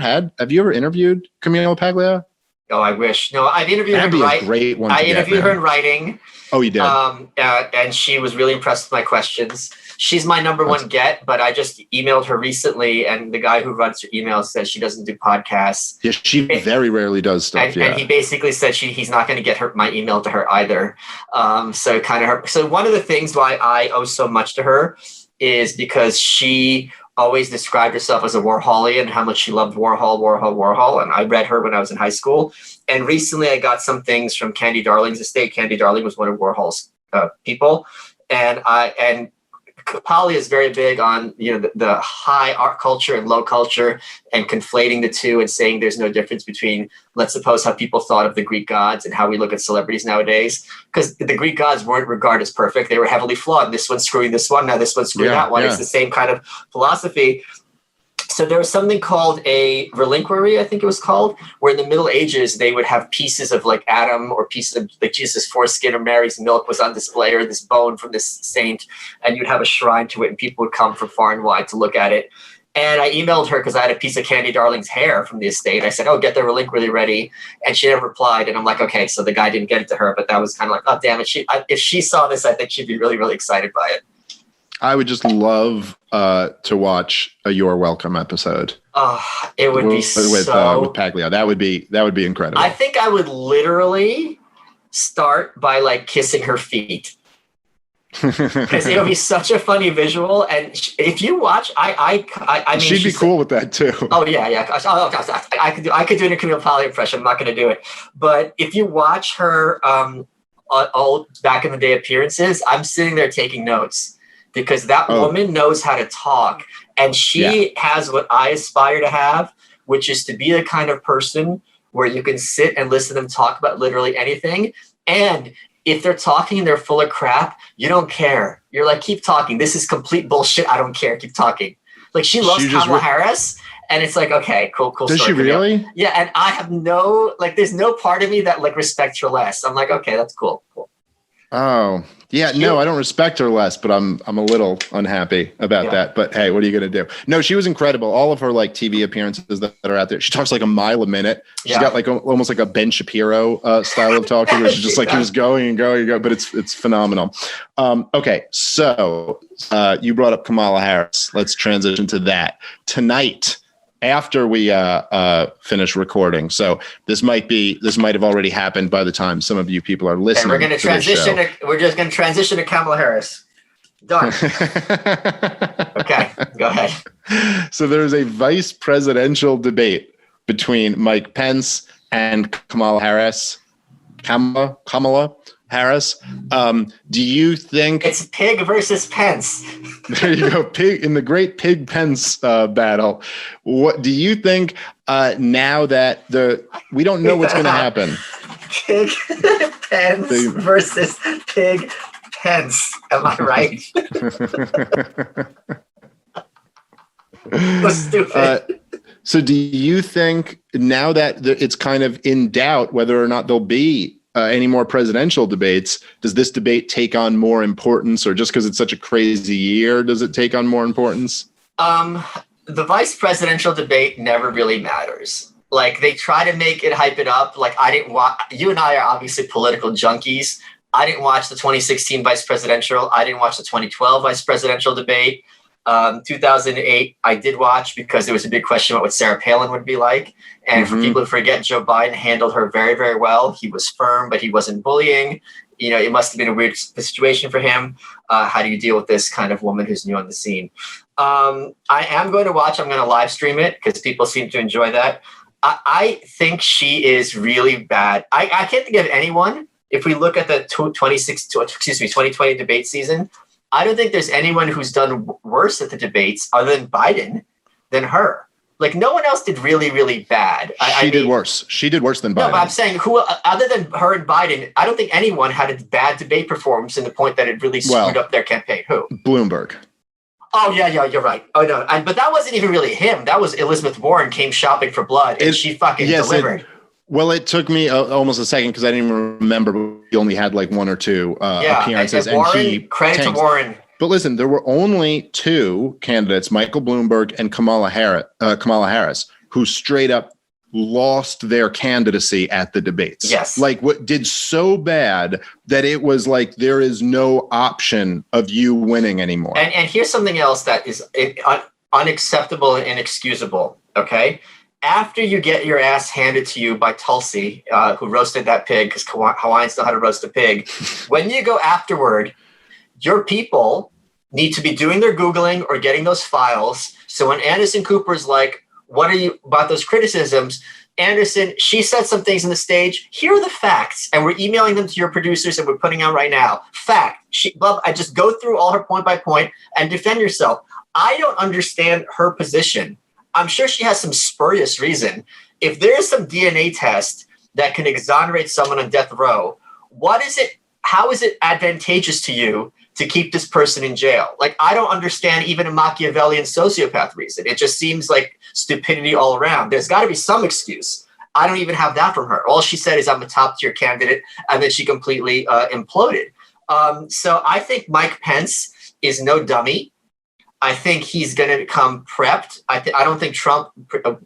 interviewed Camille Paglia? Oh, I wish. No, I've interviewed her. That'd be a great one. I interviewed her in writing. Oh, you did? And she was really impressed with my questions. She's my number one get, but I just emailed her recently, and the guy who runs her email says she doesn't do podcasts. Yeah, she very rarely does stuff. And he basically said he's not going to get my email to her either. So one of the things why I owe so much to her is because she always described herself as a Warholian, how much she loved Warhol. And I read her when I was in high school. And recently I got some things from Candy Darling's estate. Candy Darling was one of Warhol's people. And Pali is very big on the high art culture and low culture, and conflating the two and saying there's no difference between, let's suppose, how people thought of the Greek gods and how we look at celebrities nowadays. Because the Greek gods weren't regarded as perfect; they were heavily flawed. This one's screwing this one, now this one's screwing that one. Yeah. It's the same kind of philosophy. So there was something called a reliquary, I think it was called, where in the Middle Ages, they would have pieces of like Adam or pieces of like Jesus' foreskin or Mary's milk was on display, or this bone from this saint, and you'd have a shrine to it, and people would come from far and wide to look at it. And I emailed her because I had a piece of Candy Darling's hair from the estate. I said, oh, get the reliquary ready. And she never replied. And I'm like, okay, so the guy didn't get it to her, but that was kind of like, oh, damn it. If she saw this, I think she'd be really, really excited by it. I would just love to watch a You're Welcome episode. It would be with Paglia. That would be incredible. I think I would literally start by like kissing her feet. Because it would be such a funny visual, and if you watch, I mean, she'd be cool with that too. Oh yeah. Oh gosh, I could do an Camille Paglia impression. I'm not going to do it, but if you watch her old back in the day appearances, I'm sitting there taking notes. Because that woman knows how to talk, and she has what I aspire to have, which is to be the kind of person where you can sit and listen to them talk about literally anything. And if they're talking and they're full of crap, you don't care. You're like, keep talking. This is complete bullshit. I don't care. Keep talking. Like she loves Kamala Harris. And it's like, okay, cool. Does she really? Yeah. And I have there's no part of me that like respects her less. I'm like, okay, that's cool. Oh, yeah. No, I don't respect her less, but I'm a little unhappy about that. But hey, what are you going to do? No, she was incredible. All of her like TV appearances that are out there. She talks like a mile a minute. She's got like almost like a Ben Shapiro style of talking, where she's just like just going and going and going. But it's phenomenal. Okay, so you brought up Kamala Harris. Let's transition to that tonight. After we finish recording, so this might have already happened by the time some of you people are listening. And we're going to transition. We're just going to transition to Kamala Harris. Done. Okay, go ahead. So there's a vice presidential debate between Mike Pence and Kamala Harris. Kamala Harris. Do you think it's Pig versus Pence? There you go. Pig in the great Pig Pence battle. What do you think now that we don't know what's going to happen? Pig Pence versus Pig Pence. Am I right? So stupid. So do you think now that it's kind of in doubt whether or not there'll be any more presidential debates, does this debate take on more importance, or just because it's such a crazy year, does it take on more importance? The vice presidential debate never really matters. Like they try to make it, hype it up. Like I didn't watch, you and I are obviously political junkies. I didn't watch the 2016 vice presidential. I didn't watch the 2012 vice presidential debate. 2008, I did watch because there was a big question about what Sarah Palin would be like. And for people who forget, Joe Biden handled her very, very well. He was firm, but he wasn't bullying. It must have been a weird situation for him. How do you deal with this kind of woman who's new on the scene? I am going to watch. I'm going to live stream it because people seem to enjoy that. I think she is really bad. I can't think of anyone if we look at the 2020 debate season, I don't think there's anyone who's done worse at the debates other than Biden than her. Like, no one else did really, really bad. She did worse. She did worse than Biden. No, but I'm saying who other than her and Biden, I don't think anyone had a bad debate performance in the point that it really screwed up their campaign. Who? Bloomberg. Oh, yeah, you're right. Oh, no. But that wasn't even really him. That was Elizabeth Warren came shopping for blood, and she fucking delivered. Well, it took me almost a second because I didn't even remember. He only had like one or two appearances. And Warren, credit to Warren. But listen, there were only two candidates, Michael Bloomberg and Kamala Harris, who straight up lost their candidacy at the debates. Yes. Like, what did so bad that it was like there is no option of you winning anymore. And here's something else that is unacceptable and inexcusable, okay? After you get your ass handed to you by Tulsi, who roasted that pig, because Hawaiians know how to roast a pig, when you go afterward, your people need to be doing their Googling or getting those files. So when Anderson Cooper's like, what are you about those criticisms? Anderson, she said some things on the stage. Here are the facts. And we're emailing them to your producers and we're putting out right now. Fact. I just go through all her point by point and defend yourself. I don't understand her position. I'm sure she has some spurious reason. If there's some DNA test that can exonerate someone on death row, how is it advantageous to you to keep this person in jail? Like, I don't understand even a Machiavellian sociopath reason. It just seems like stupidity all around. There's got to be some excuse. I don't even have that from her. All she said is, I'm a top tier candidate. And then she completely imploded. So I think Mike Pence is no dummy. I think he's going to come prepped. I don't think Trump,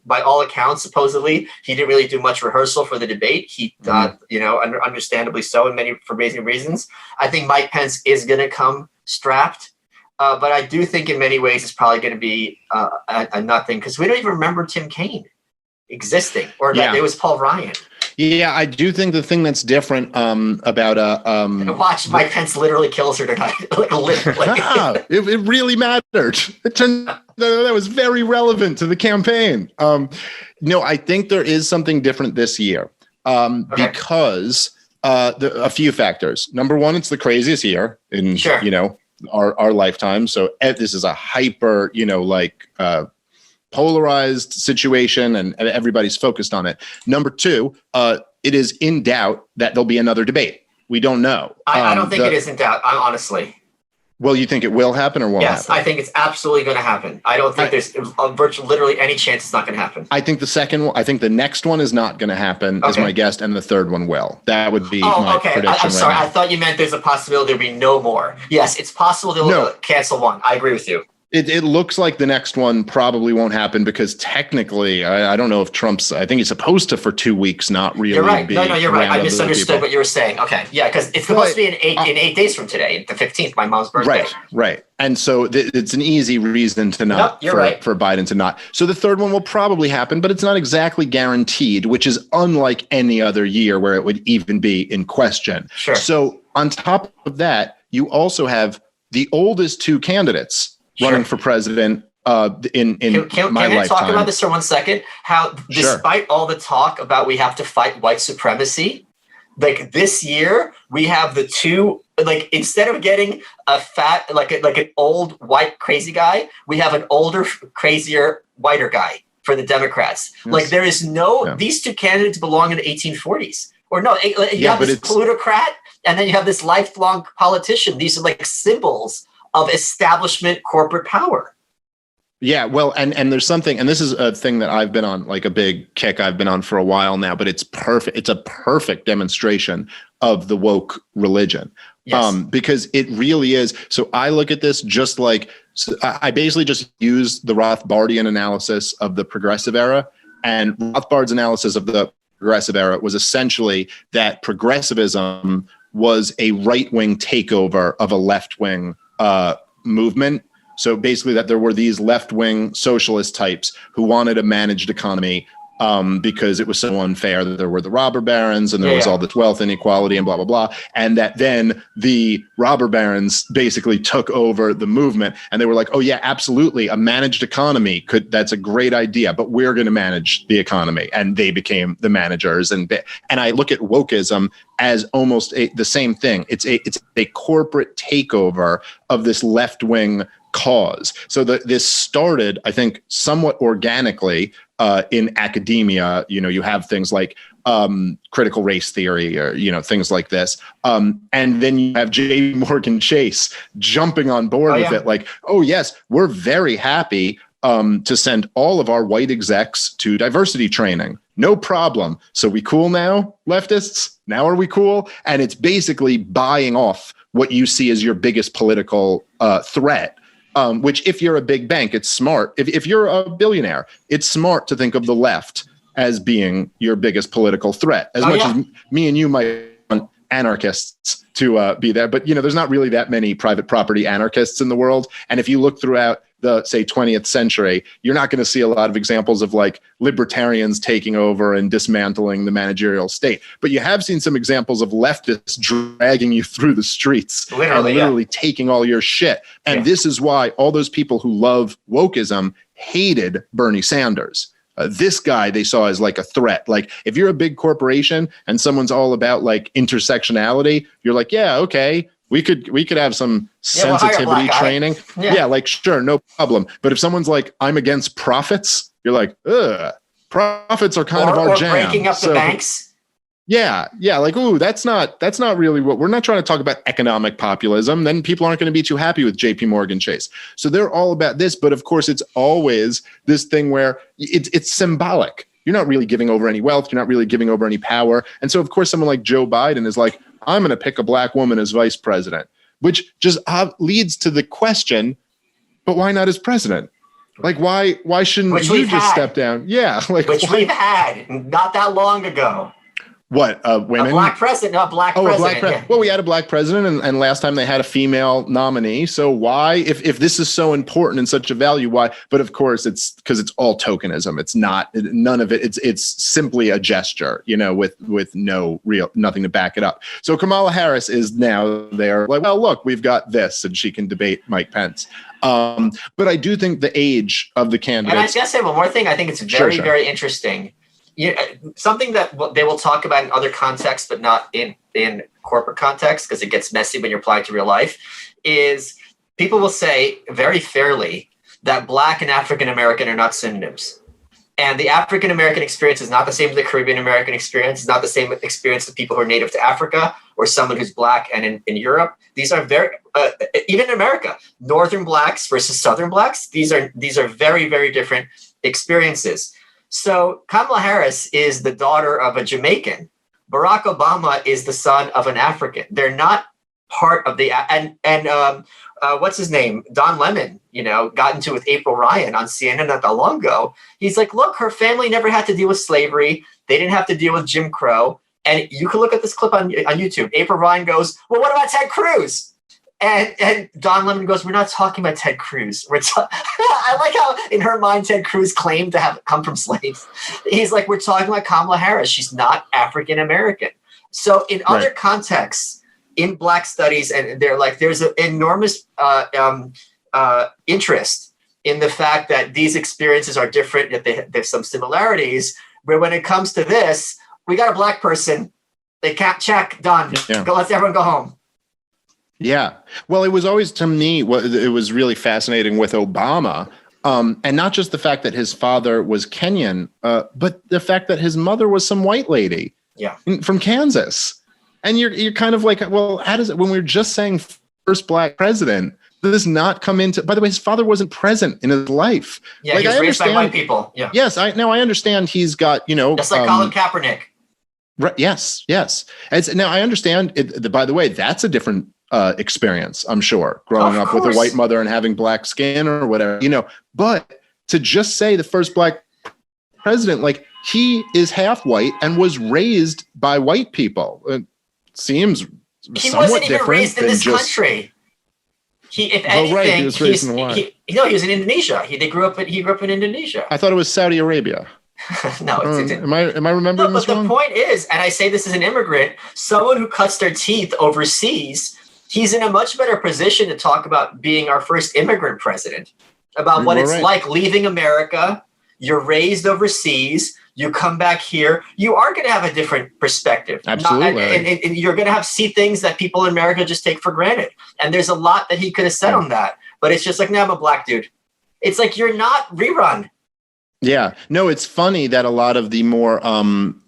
by all accounts, supposedly, he didn't really do much rehearsal for the debate. He, understandably so, for amazing reasons. I think Mike Pence is going to come strapped. But I do think in many ways it's probably going to be a nothing, because we don't even remember Tim Kaine existing, or that it was Paul Ryan. Yeah, I do think the thing that's different about watch Mike Pence literally kills her tonight. It really mattered. That was very relevant to the campaign. No, I think there is something different this year because a few factors. Number one, it's the craziest year in our lifetime. So this is a hyper polarized situation and everybody's focused on it. Number two, it is in doubt that there'll be another debate. We don't know. I don't think it is in doubt, honestly. Well, you think it will happen or won't happen? Yes, I think it's absolutely going to happen. I don't think there's virtually literally any chance it's not going to happen. I think the next one is not going to happen is my guess, and the third one will. That would be my prediction. I'm sorry. I thought you meant there's a possibility there'll be no more. Yes, it's possible they'll cancel one. I agree with you. It looks like the next one probably won't happen because technically, I don't know if I think he's supposed to for 2 weeks, not really. You're right. No, you're right. I misunderstood what you were saying. Okay. Yeah, because it's supposed to be in 8 days from today, the 15th, my mom's birthday. Right. And so it's an easy reason to not for Biden to not. So the third one will probably happen, but it's not exactly guaranteed, which is unlike any other year where it would even be in question. Sure. So on top of that, you also have the oldest two candidates running for president in my lifetime. Can I talk about this for 1 second? How despite all the talk about we have to fight white supremacy, like this year we have the two, like instead of getting a fat, like an old white crazy guy, we have an older, crazier, whiter guy for the Democrats. Yes. Like there is these two candidates belong in the 1840s. Or no, you have this plutocrat and then you have this lifelong politician. These are like symbols of establishment corporate power. Yeah, well, and there's something, and this is a thing that I've been on, like a big kick I've been on for a while now, but it's perfect. It's a perfect demonstration of the woke religion. Yes. Because it really is. So I look at this just like, I basically just use the Rothbardian analysis of the progressive era, and Rothbard's analysis of the progressive era was essentially that progressivism was a right-wing takeover of a left-wing movement. So basically that there were these left-wing socialist types who wanted a managed economy because it was so unfair that there were the robber barons and there was all this wealth inequality and blah, blah, blah. And that then the robber barons basically took over the movement and they were like, oh yeah, absolutely. A managed economy that's a great idea, but we're going to manage the economy. And they became the managers. And I look at wokeism as almost the same thing. It's a corporate takeover of this left-wing cause. So this started, I think, somewhat organically in academia. You have things like critical race theory or, things like this. And then you have J. Morgan Chase jumping on board with it like, oh, yes, we're very happy to send all of our white execs to diversity training. No problem. So we cool now, leftists? Now are we cool? And it's basically buying off what you see as your biggest political threat. Which if you're a big bank, it's smart. If you're a billionaire, it's smart to think of the left as being your biggest political threat. As much as me and you might want anarchists to be there. But, there's not really that many private property anarchists in the world. And if you look throughout the, say, 20th century, you're not going to see a lot of examples of like libertarians taking over and dismantling the managerial state. But you have seen some examples of leftists dragging you through the streets, literally taking all your shit. And this is why all those people who love wokeism hated Bernie Sanders. This guy they saw as like a threat. Like if you're a big corporation and someone's all about like intersectionality, you're like, yeah, okay. We could have some sensitivity training. Yeah, like sure, no problem. But if someone's like, I'm against profits, you're like, ugh, profits are kind of our jam. Or breaking up the banks. Yeah, like, ooh, that's not really what we're not trying to talk about economic populism. Then people aren't going to be too happy with JP Morgan Chase. So they're all about this, but of course it's always this thing where it's symbolic. You're not really giving over any wealth, you're not really giving over any power. And so of course someone like Joe Biden is like, I'm going to pick a black woman as vice president, which just leads to the question, but why not as president? Like, why shouldn't you just step down? Yeah. Like, we've had not that long ago. What, women? A black president, not a black president. Well, we had a black president, and last time they had a female nominee. So why, if this is so important and such a value, why? But of course, it's because it's all tokenism. It's not, none of it. It's simply a gesture, with nothing to back it up. So Kamala Harris is now there. Like, well, look, we've got this, and she can debate Mike Pence. But I do think the age of the candidates. And I just say one more thing. I think it's very, very interesting. Something that they will talk about in other contexts, but not in corporate context, because it gets messy when you're applying to real life, is people will say very fairly that Black and African American are not synonyms. And the African American experience is not the same as the Caribbean American experience. It's not the same experience as people who are native to Africa or someone who's Black and in Europe. These are very, even in America, Northern Blacks versus Southern Blacks. These are very, very different experiences. So Kamala Harris is the daughter of a Jamaican. Barack Obama is the son of an African. They're not part of the what's his name? Don Lemon, got into with April Ryan on CNN not that long ago. He's like, look, her family never had to deal with slavery. They didn't have to deal with Jim Crow. And you can look at this clip on YouTube. April Ryan goes, well, what about Ted Cruz? And Don Lemon goes, we're not talking about Ted Cruz. I like how in her mind, Ted Cruz claimed to have come from slaves. He's like, we're talking about Kamala Harris. She's not African American. So in other contexts, in Black studies, and there's an enormous interest in the fact that these experiences are different, that there's some similarities, where when it comes to this, we got a Black person, they can't check, done. Yeah. Let's everyone go home. Yeah. Well, it was always, to me, it was really fascinating with Obama. And not just the fact that his father was Kenyan, but the fact that his mother was some white lady from Kansas. And you're kind of like, well, how does it, when we were just saying first Black president, does this not come into, by the way, his father wasn't present in his life. Yeah, like, he was raised by white people. Yeah. Yes. I understand he's got, just like Colin Kaepernick. Right. Yes. Now I understand it, by the way, that's a different experience, I'm sure, growing up with a white mother and having Black skin or whatever, but to just say the first Black president, like, he is half white and was raised by white people. It seems he wasn't even raised in this country. He was raised in Hawaii. He was in Indonesia. He grew up in Indonesia. I thought it was Saudi Arabia. No, it's am I remembering no, this but wrong? the point is, and I say this as an immigrant, someone who cuts their teeth overseas, he's in a much better position to talk about being our first immigrant president, about what it's like leaving America. You're raised overseas. You come back here. You are going to have a different perspective. Absolutely. And you're going to see things that people in America just take for granted. And there's a lot that he could have said on that. But it's just like, no, I'm a black dude. It's like, you're not rerun. Yeah. No, it's funny that a lot of the more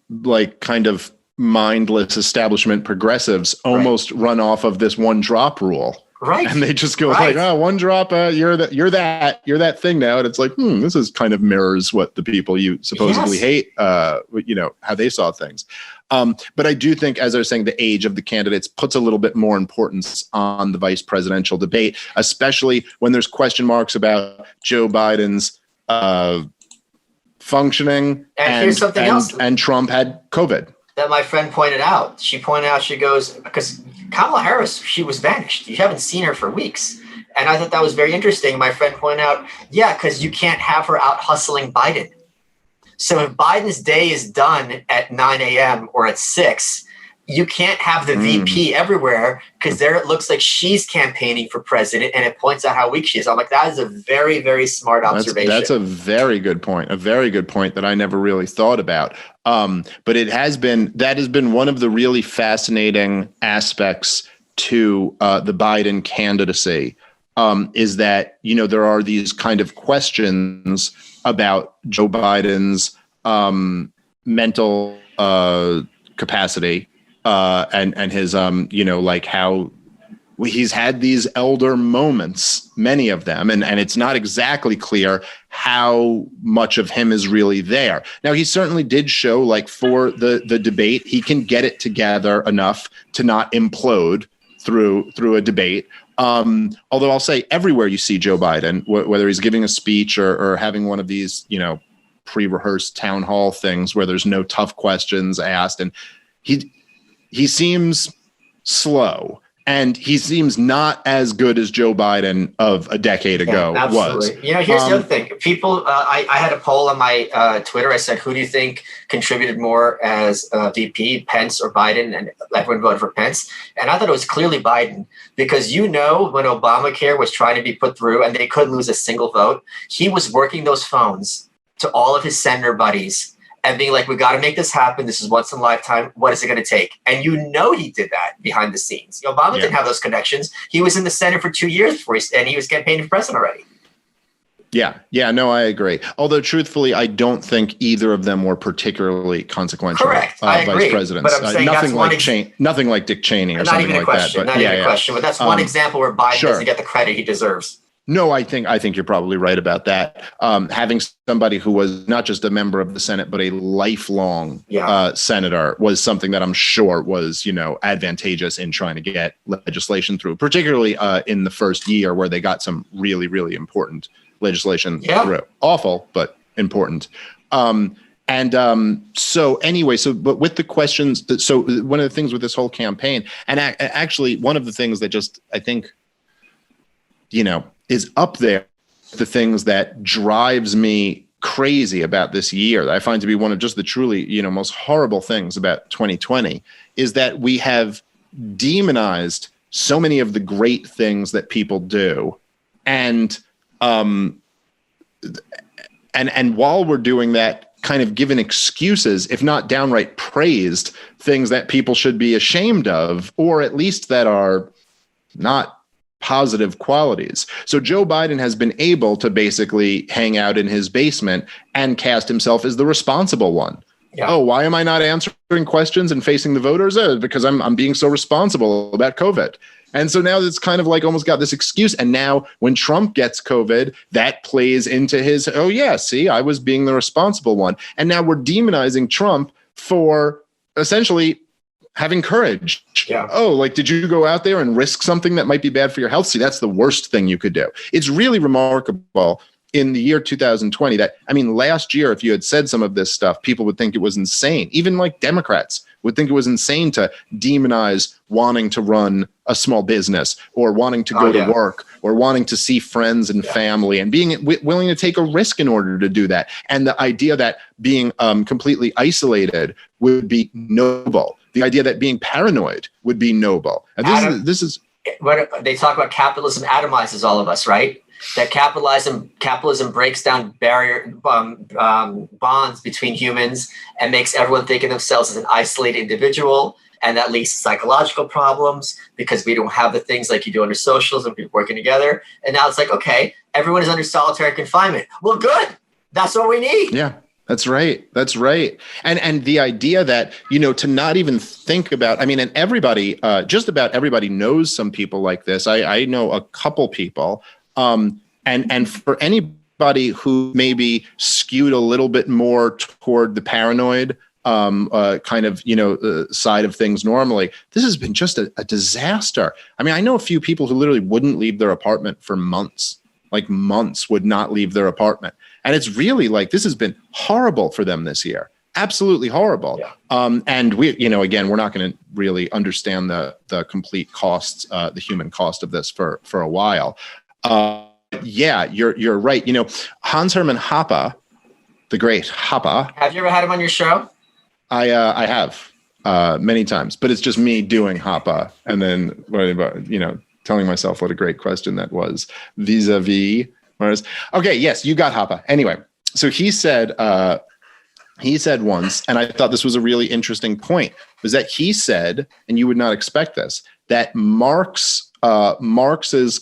like kind of mindless establishment progressives almost run off of this one drop rule. Right. And they just go like, oh, one drop, you're that thing now. And it's like, this is kind of mirrors what the people you supposedly hate, how they saw things. But I do think, as I was saying, the age of the candidates puts a little bit more importance on the vice presidential debate, especially when there's question marks about Joe Biden's functioning. And here's something else. And Trump had COVID. That my friend pointed out. She goes, because Kamala Harris, she was vanished. You haven't seen her for weeks. And I thought that was very interesting. My friend pointed out, because you can't have her out hustling Biden. So if Biden's day is done at 9 a.m. or at 6, you can't have the VP everywhere, because there it looks like she's campaigning for president, and it points out how weak she is. I'm like, that is a very, very smart observation. That's a very good point. A very good point that I never really thought about. But that has been one of the really fascinating aspects to the Biden candidacy, is that, there are these kind of questions about Joe Biden's mental capacity. And his, like how he's had these elder moments, many of them, and it's not exactly clear how much of him is really there. Now, he certainly did show, like, for the debate, he can get it together enough to not implode through a debate. Although I'll say, everywhere you see Joe Biden, whether he's giving a speech or having one of these, pre-rehearsed town hall things where there's no tough questions asked, and he seems slow, and he seems not as good as Joe Biden of a decade ago was. Here's the other thing. People, I had a poll on my Twitter. I said, who do you think contributed more as VP, Pence or Biden? And everyone voted for Pence. And I thought it was clearly Biden, because when Obamacare was trying to be put through and they couldn't lose a single vote, he was working those phones to all of his senator buddies and being like, we got to make this happen. This is once in a lifetime. What is it going to take? And he did that behind the scenes. Obama didn't have those connections. He was in the Senate for 2 years before he was campaigning for president already. Yeah, no, I agree. Although, truthfully, I don't think either of them were particularly consequential. Correct, I agree. Vice presidents. But I'm saying nothing like Dick Cheney or something like that. Not even a question. But that's one example where Biden doesn't get the credit he deserves. No, I think you're probably right about that. Having somebody who was not just a member of the Senate, but a lifelong senator was something that I'm sure was, advantageous in trying to get legislation through, particularly in the first year where they got some really, really important legislation through. Awful, but important. But with the questions, so one of the things with this whole campaign, and actually one of the things that just, I think, is up there, the things that drives me crazy about this year, that I find to be one of just the truly, most horrible things about 2020, is that we have demonized so many of the great things that people do. And while we're doing that, kind of given excuses, if not downright praised, things that people should be ashamed of, or at least that are not positive qualities. So Joe Biden has been able to basically hang out in his basement and cast himself as the responsible one. Yeah. Oh, why am I not answering questions and facing the voters? Because I'm being so responsible about COVID. And so now it's kind of like almost got this excuse. And now when Trump gets COVID, that plays into his, I was being the responsible one. And now we're demonizing Trump for essentially having courage. Yeah. Oh, like, did you go out there and risk something that might be bad for your health? See, that's the worst thing you could do. It's really remarkable in the year 2020 that, last year, if you had said some of this stuff, people would think it was insane. Even like Democrats would think it was insane to demonize wanting to run a small business or wanting to go to work or wanting to see friends and family and being willing to take a risk in order to do that. And the idea that being completely isolated would be noble. The idea that being paranoid would be noble. And this is what they talk about. Capitalism atomizes all of us, right? That capitalism breaks down bonds between humans and makes everyone think of themselves as an isolated individual. And that leads to psychological problems because we don't have the things like you do under socialism, people working together. And now it's like, okay, everyone is under solitary confinement. Well, good. That's what we need. Yeah, that's right. That's right. And the idea that, to not even think about, and everybody, just about everybody knows some people like this. I know a couple people. And for anybody who maybe skewed a little bit more toward the paranoid side of things normally, this has been just a disaster. I know a few people who literally wouldn't leave their apartment for months, would not leave their apartment. And it's really this has been horrible for them this year. Absolutely horrible. Yeah. And we, again, we're not going to really understand the complete costs, the human cost of this for a while. Yeah, you're right. Hans Hermann Hoppe, the great Hoppe. Have you ever had him on your show? I have many times, but it's just me doing Hoppe and then telling myself what a great question that was vis-a-vis. Okay, yes, you got Hoppe. Anyway, so he said once, and I thought this was a really interesting point, was that he said, and you would not expect this, that Marx's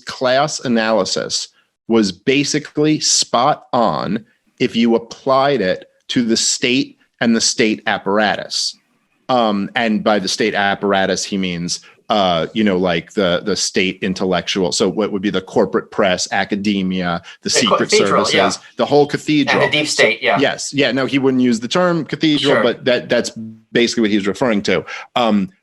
class analysis was basically spot on if you applied it to the state and the state apparatus. And by the state apparatus, he means, the state intellectual. So what would be the corporate press, academia, the secret services, the whole cathedral. And the deep state, yeah. Yes. Yeah, no, he wouldn't use the term cathedral, but that's basically what he's referring to.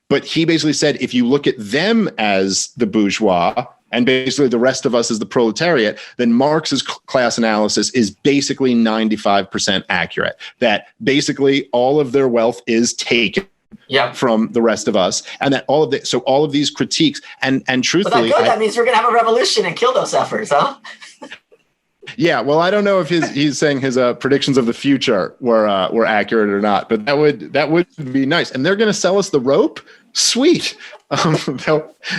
But he basically said, if you look at them as the bourgeois and basically the rest of us as the proletariat, then Marx's class analysis is basically 95% accurate. That basically all of their wealth is taken from the rest of us, and that all of these critiques and truthfully, that means we're going to have a revolution and kill those efforts, huh? Yeah, well, I don't know if he's saying his predictions of the future were accurate or not, but that would be nice. And they're going to sell us the rope? Sweet.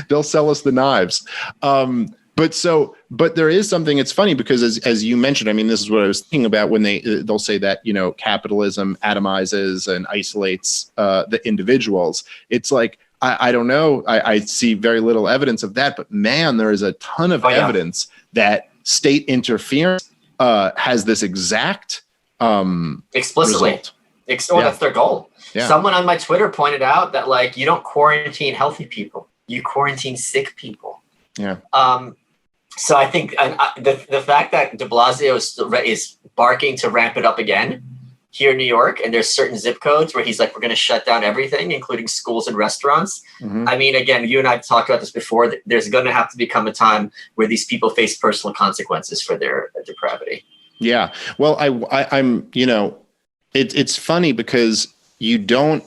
They'll sell us the knives. But there is something. It's funny because as you mentioned, this is what I was thinking about when they'll say that capitalism atomizes and isolates the individuals. It's like I don't know. I see very little evidence of that, but man, there is a ton of evidence that state interference has this exact explicitly. That's their goal. Yeah. Someone on my Twitter pointed out that you don't quarantine healthy people, you quarantine sick people. Yeah. So I think the fact that de Blasio is barking to ramp it up again here in New York, and there's certain zip codes where he's like, we're going to shut down everything, including schools and restaurants. Mm-hmm. Again, you and I have talked about this before. There's going to have to become a time where these people face personal consequences for their depravity. Yeah. Well, I'm it's funny because you don't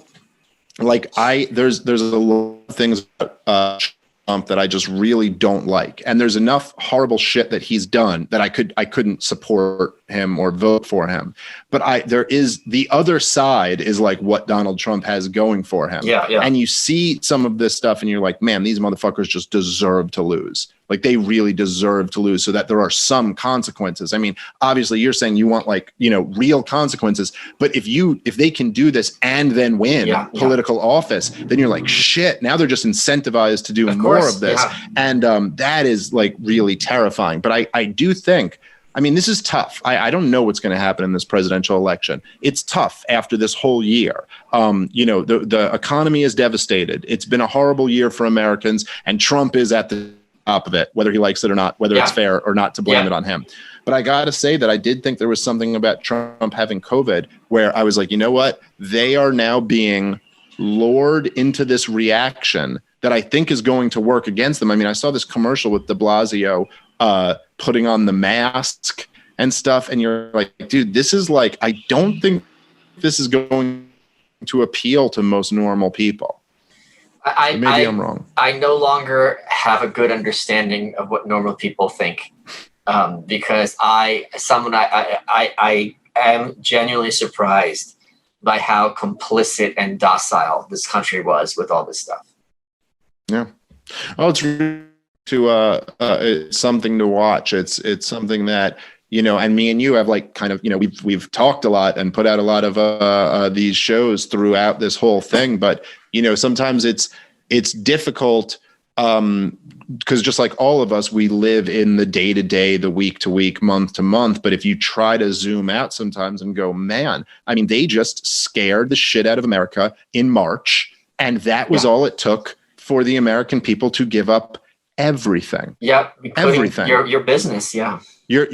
there's a lot of things about that I just really don't like, and there's enough horrible shit that he's done that I couldn't support him or vote for him. But there is the other side is what Donald Trump has going for him. Yeah. And you see some of this stuff, and you're like, man, these motherfuckers just deserve to lose. They really deserve to lose, so that there are some consequences. Obviously, you're saying you want real consequences, but if they can do this and then win political office, then you're like, shit. Now they're just incentivized to do more of this, and that is really terrifying. But I do think. This is tough. I don't know what's going to happen in this presidential election. It's tough after this whole year. The economy is devastated. It's been a horrible year for Americans, and Trump is at the top of it, whether he likes it or not, whether it's fair or not to blame it on him. But I got to say that I did think there was something about Trump having COVID where I was like, you know what? They are now being lured into this reaction that I think is going to work against them. I saw this commercial with de Blasio putting on the mask and stuff, and you're like, dude, this is I don't think this is going to appeal to most normal people. Maybe I'm wrong. I no longer have a good understanding of what normal people think, because I am genuinely surprised by how complicit and docile this country was with all this stuff. Yeah. Oh, it's something to watch. It's something that, and me and you have like kind of, we've talked a lot and put out a lot of these shows throughout this whole thing. But, sometimes it's difficult because just like all of us, we live in the day to day, the week to week, month to month. But if you try to zoom out sometimes and go, man, I mean, they just scared the shit out of America in March. And that was all it took for the American people to give up everything. Yep. Everything. Your business. Yeah. Your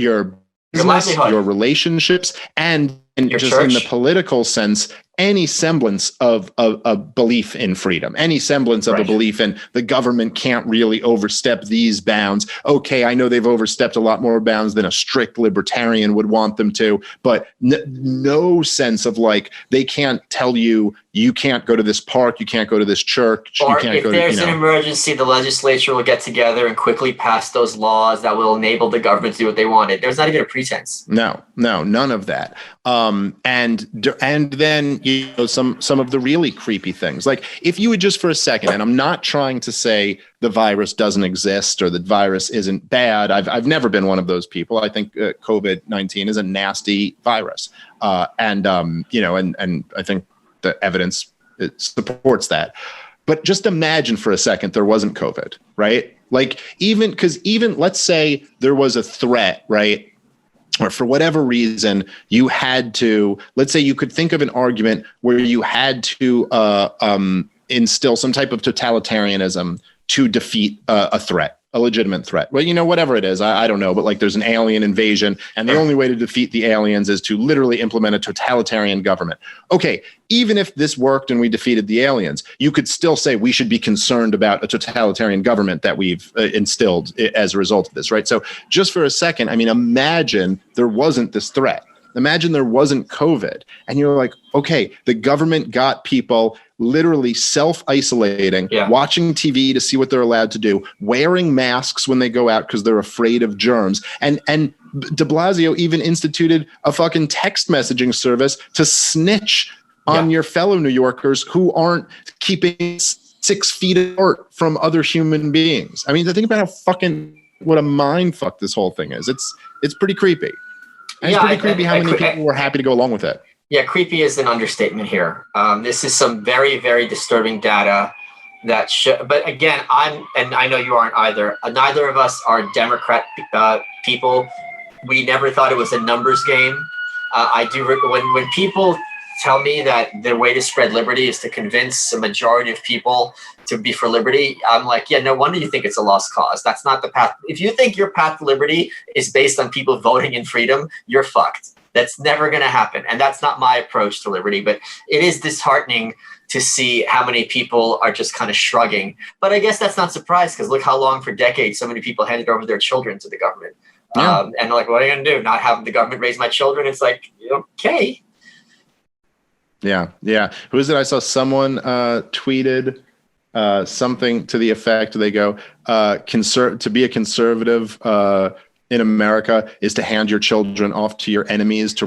business, your relationships, and your just church. In the political sense, any semblance of a belief in freedom, any semblance of a belief in the government can't really overstep these bounds. Okay, I know they've overstepped a lot more bounds than a strict libertarian would want them to, but no sense of like, they can't tell you can't go to this park, you can't go to this church, or you can't if go there's to, an emergency, the legislature will get together and quickly pass those laws that will enable the government to do what they wanted. There's not even a pretense. No, none of that. And then some of the really creepy things, like if you would just for a second, and I'm not trying to say the virus doesn't exist or the virus isn't bad. I've never been one of those people. I think COVID-19 is a nasty virus, and I think the evidence it supports that. But just imagine for a second there wasn't COVID, right? Like even let's say there was a threat, right? Or for whatever reason, you had to, let's say you could think of an argument where you had to instill some type of totalitarianism to defeat a threat, a legitimate threat. Well, whatever it is, I don't know, but like there's an alien invasion and the only way to defeat the aliens is to literally implement a totalitarian government. Okay, even if this worked and we defeated the aliens, you could still say we should be concerned about a totalitarian government that we've instilled as a result of this, right? So just for a second, I mean, imagine there wasn't this threat. Imagine there wasn't COVID. And you're like, okay, the government got people literally self-isolating, watching TV to see what they're allowed to do, wearing masks when they go out because they're afraid of germs. And de Blasio even instituted a fucking text messaging service to snitch on your fellow New Yorkers who aren't keeping 6 feet apart from other human beings. I mean, think about what a mind fuck this whole thing is. It's pretty creepy. And it's pretty creepy how many people were happy to go along with it. Yeah, creepy is an understatement here. This is some very, very disturbing data that but again, and I know you aren't either. Neither of us are Democrat people. We never thought it was a numbers game. I do when people tell me that their way to spread liberty is to convince a majority of people to be for liberty, I'm like, yeah, no wonder you think it's a lost cause. That's not the path. If you think your path to liberty is based on people voting in freedom, you're fucked. That's never going to happen. And that's not my approach to liberty, but it is disheartening to see how many people are just kind of shrugging. But I guess that's not surprised because look how long for decades so many people handed over their children to the government. Yeah. And they're like, what are you going to do? Not have the government raise my children? It's like, okay. Yeah. Who is it? I saw someone tweeted something to the effect, they go, to be a conservative in America is to hand your children off to your enemies to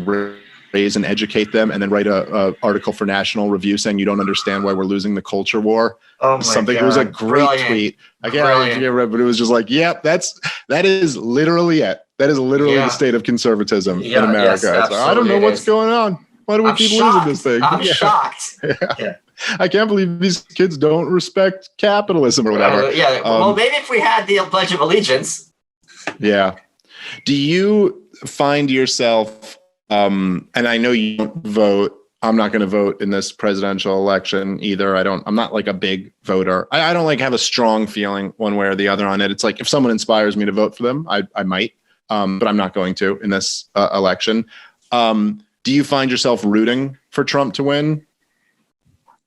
raise and educate them, and then write a article for National Review saying you don't understand why we're losing the culture war. Oh my God. It was a great tweet. I can't remember, but it was just like, yep, that is literally it. That is literally the state of conservatism in America. Yes, I don't know what's going on. Why do we keep losing this thing? I'm shocked. Yeah. I can't believe these kids don't respect capitalism or whatever. Well, maybe if we had the Pledge of Allegiance. Yeah. Do you find yourself, and I know you don't vote, I'm not going to vote in this presidential election either. I'm not like a big voter. I don't like have a strong feeling one way or the other on it. It's like if someone inspires me to vote for them, I might, but I'm not going to in this election. Do you find yourself rooting for Trump to win?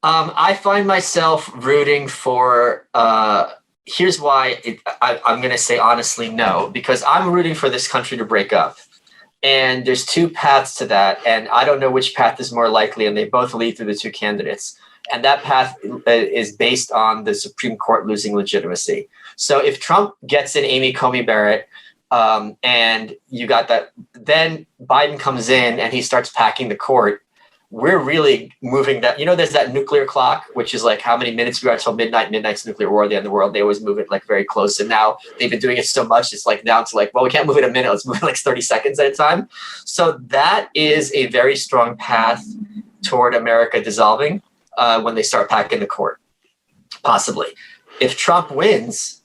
I find myself rooting for, here's why I'm going to say honestly no, because I'm rooting for this country to break up. And there's two paths to that. And I don't know which path is more likely, and they both lead through the two candidates. And that path is based on the Supreme Court losing legitimacy. So if Trump gets in Amy Coney Barrett, and you got that, then Biden comes in and he starts packing the court, we're really moving that. There's that nuclear clock, which is like how many minutes we are until midnight. Midnight's nuclear war, the end of the world. They always move it like very close. And now they've been doing it so much, it's like down to like, well, we can't move it a minute. Let's move it like 30 seconds at a time. So that is a very strong path toward America dissolving when they start packing the court, possibly. If Trump wins,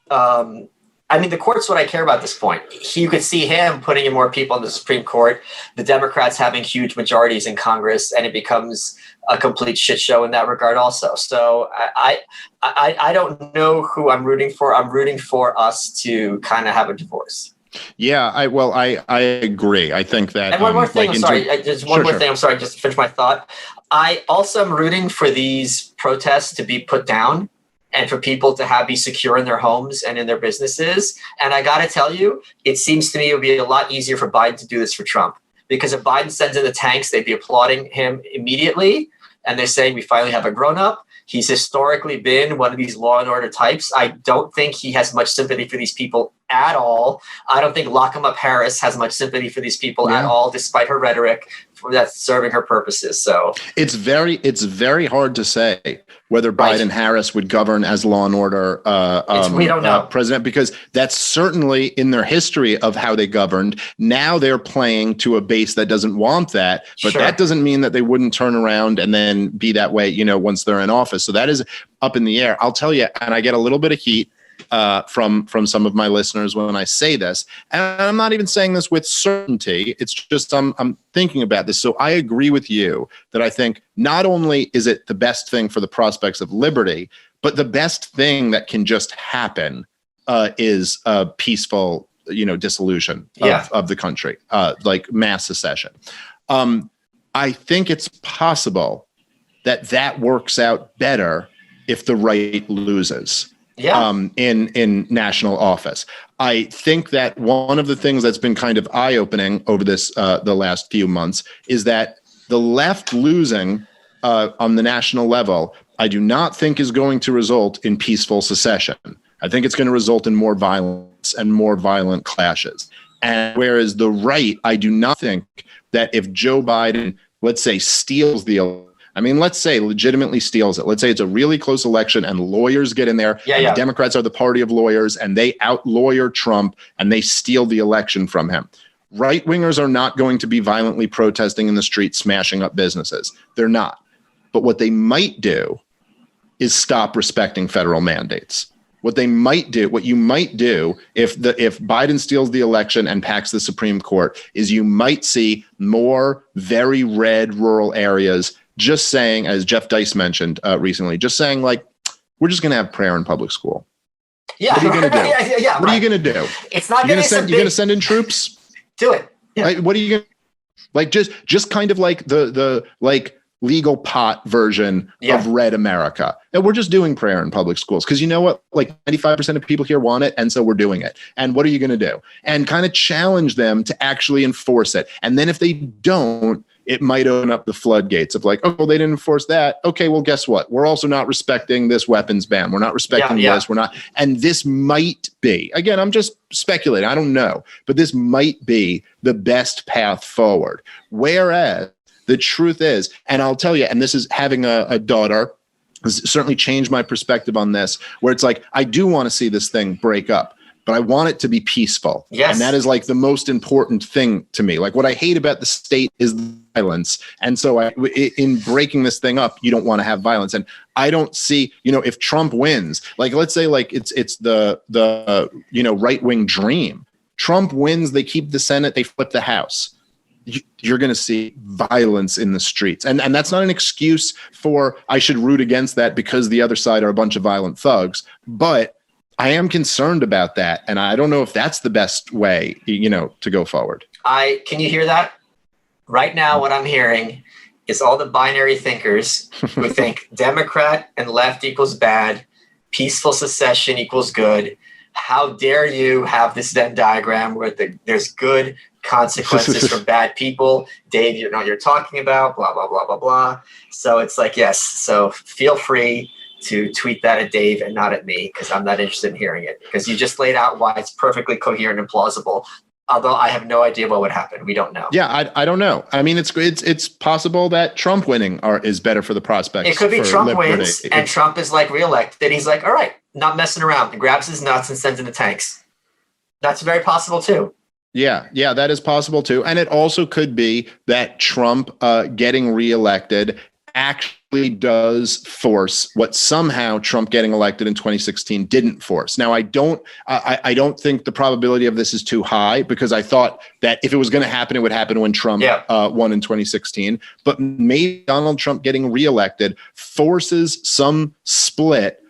the court's what I care about at this point. You could see him putting in more people in the Supreme Court, the Democrats having huge majorities in Congress, and it becomes a complete shit show in that regard also. So I don't know who I'm rooting for. I'm rooting for us to kind of have a divorce. Yeah, I agree. I think that. And one more thing. Just to finish my thought. I also am rooting for these protests to be put down and for people to be secure in their homes and in their businesses. And I got to tell you, it seems to me it would be a lot easier for Biden to do this for Trump. Because if Biden sends in the tanks, they'd be applauding him immediately. And they're saying, we finally have a grown-up. He's historically been one of these law and order types. I don't think he has much sympathy for these people at all. I don't think Lock 'em Up Harris has much sympathy for these people at all, despite her rhetoric that's serving her purposes. So it's very hard to say whether Biden Harris would govern as law and order we don't know. president, because that's certainly in their history of how they governed. Now they're playing to a base that doesn't want that, but that doesn't mean that they wouldn't turn around and then be that way, once they're in office. So that is up in the air. I'll tell you, and I get a little bit of heat from some of my listeners when I say this, and I'm not even saying this with certainty. It's just I'm thinking about this. So I agree with you that I think not only is it the best thing for the prospects of liberty, but the best thing that can just happen is a peaceful, dissolution of the country, like mass secession. I think it's possible that works out better if the right loses. In national office. I think that one of the things that's been kind of eye-opening over this the last few months is that the left losing on the national level, I do not think is going to result in peaceful secession. I think it's going to result in more violence and more violent clashes. And whereas the right, I do not think that if Joe Biden, let's say, steals the election, let's say legitimately steals it. Let's say it's a really close election and lawyers get in there. The Democrats are the party of lawyers and they out-lawyer Trump and they steal the election from him. Right-wingers are not going to be violently protesting in the street, smashing up businesses. They're not. But what they might do is stop respecting federal mandates. What you might do if Biden steals the election and packs the Supreme Court is you might see more very red rural areas just saying, as Jeff Dice mentioned recently, just saying like, we're just going to have prayer in public school. Yeah. What are you going to do? What are you going to do? It's not going to send. You're going to send in troops. Do it. Yeah. Like, what are you going to like? Just kind of like the legal pot version of Red America. And we're just doing prayer in public schools because you know what? Like 95% of people here want it, and so we're doing it. And what are you going to do? And kind of challenge them to actually enforce it. And then if they don't, it might open up the floodgates of like, oh, well, they didn't enforce that. Okay, well, guess what? We're also not respecting this weapons ban. We're not respecting this. We're not. And this might be, again, I'm just speculating. I don't know. But this might be the best path forward. Whereas the truth is, and I'll tell you, and this is having a daughter, has certainly changed my perspective on this, where it's like, I do want to see this thing break up, but I want it to be peaceful. Yes. And that is like the most important thing to me. Like what I hate about the state is violence. And so in breaking this thing up, you don't want to have violence. And I don't see, if Trump wins, like, let's say like it's the right-wing dream. Trump wins, they keep the Senate, they flip the House. You're going to see violence in the streets. And that's not an excuse for I should root against that because the other side are a bunch of violent thugs. But I am concerned about that. And I don't know if that's the best way, to go forward. Can you hear that? Right now, what I'm hearing is all the binary thinkers who think Democrat and left equals bad, peaceful secession equals good. How dare you have this Venn diagram where there's good consequences for bad people. Dave, you know what you're talking about, blah, blah, blah, blah, blah. So it's like, yes. So feel free to tweet that at Dave and not at me, because I'm not interested in hearing it, because you just laid out why it's perfectly coherent and plausible. Although I have no idea what would happen. We don't know. Yeah, I don't know. I mean, it's possible that Trump winning is better for the prospects. It could be Trump liberty. wins and Trump is like reelected. Then he's like, all right, not messing around. And grabs his nuts and sends in the tanks. That's very possible too. Yeah, that is possible too. And it also could be that Trump getting reelected actually does force what somehow Trump getting elected in 2016 didn't force. Now, I don't think the probability of this is too high, because I thought that if it was going to happen, it would happen when Trump won in 2016. But maybe Donald Trump getting reelected forces some split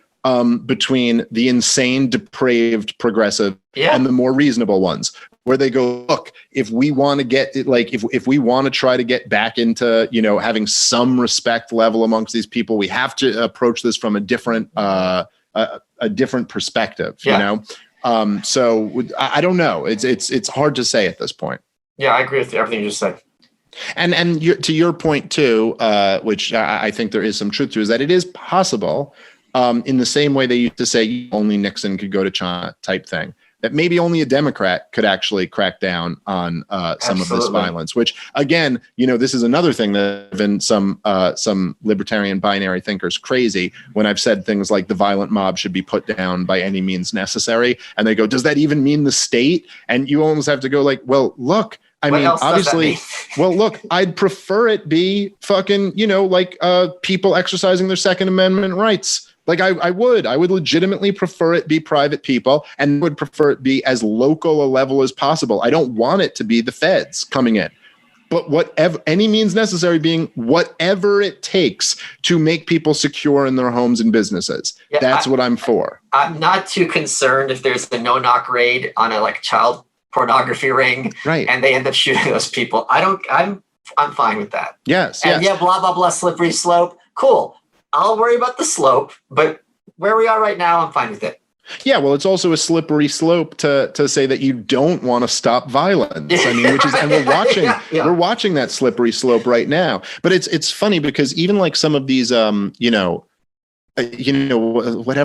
between the insane, depraved progressive and the more reasonable ones, where they go, look, if we want to get it, like if we want to try to get back into, you know, having some respect level amongst these people, we have to approach this from a different perspective, you know? So I don't know. It's hard to say at this point. Yeah, I agree with everything you just said. And to your point too, which I think there is some truth to, is that it is possible, in the same way they used to say only Nixon could go to China type thing, that maybe only a Democrat could actually crack down on some of this violence, which again, you know, this is another thing that even some libertarian binary thinkers crazy when I've said things like the violent mob should be put down by any means necessary. And they go, does that even mean the state? And you almost have to go like, well, look, I mean, obviously, well, look, I'd prefer it be fucking, you know, like people exercising their Second Amendment rights. Like I would legitimately prefer it be private people, and would prefer it be as local a level as possible. I don't want it to be the feds coming in, but whatever, any means necessary being whatever it takes to make people secure in their homes and businesses. Yeah, that's what I'm for. I'm not too concerned if there's a no-knock raid on a like child pornography ring, right, and they end up shooting those people. I'm fine with that. Yes. And yeah, blah, blah, blah, slippery slope. Cool. I'll worry about the slope, but where we are right now, I'm fine with it. Yeah, well, it's also a slippery slope to say that you don't want to stop violence. I mean, which is, and we're watching that slippery slope right now. But it's funny because even like some of these, whatever,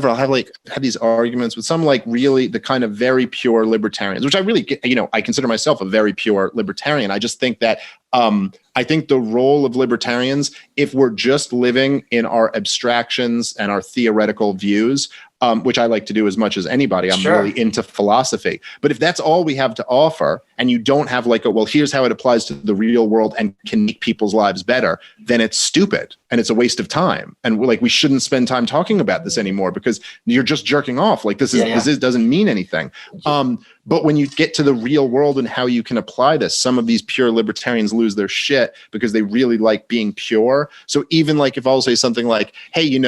I'll have these arguments with some like really the kind of very pure libertarians, which I really, I consider myself a very pure libertarian. I just think that I think the role of libertarians, if we're just living in our abstractions and our theoretical views, which I like to do as much as anybody, I'm really into philosophy. But if that's all we have to offer, and you don't have like here's how it applies to the real world and can make people's lives better, then it's stupid and it's a waste of time. And we shouldn't spend time talking about this anymore because you're just jerking off. Like this doesn't mean anything. But when you get to the real world and how you can apply this, some of these pure libertarians lose their shit because they really like being pure. So even like if I'll say something like, hey,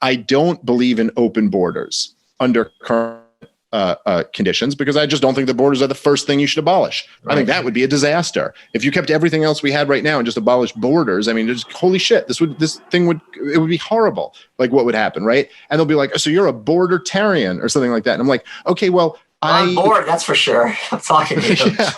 I don't believe in open borders under current conditions because I just don't think the borders are the first thing you should abolish. Right. I think that would be a disaster. If you kept everything else we had right now and just abolished borders, I mean, just holy shit, it would be horrible. Like what would happen, right? And they'll be like, so you're a bordertarian or something like that. And I'm like, okay, well, I'm bored, that's for sure. I'm talking to you. Yeah,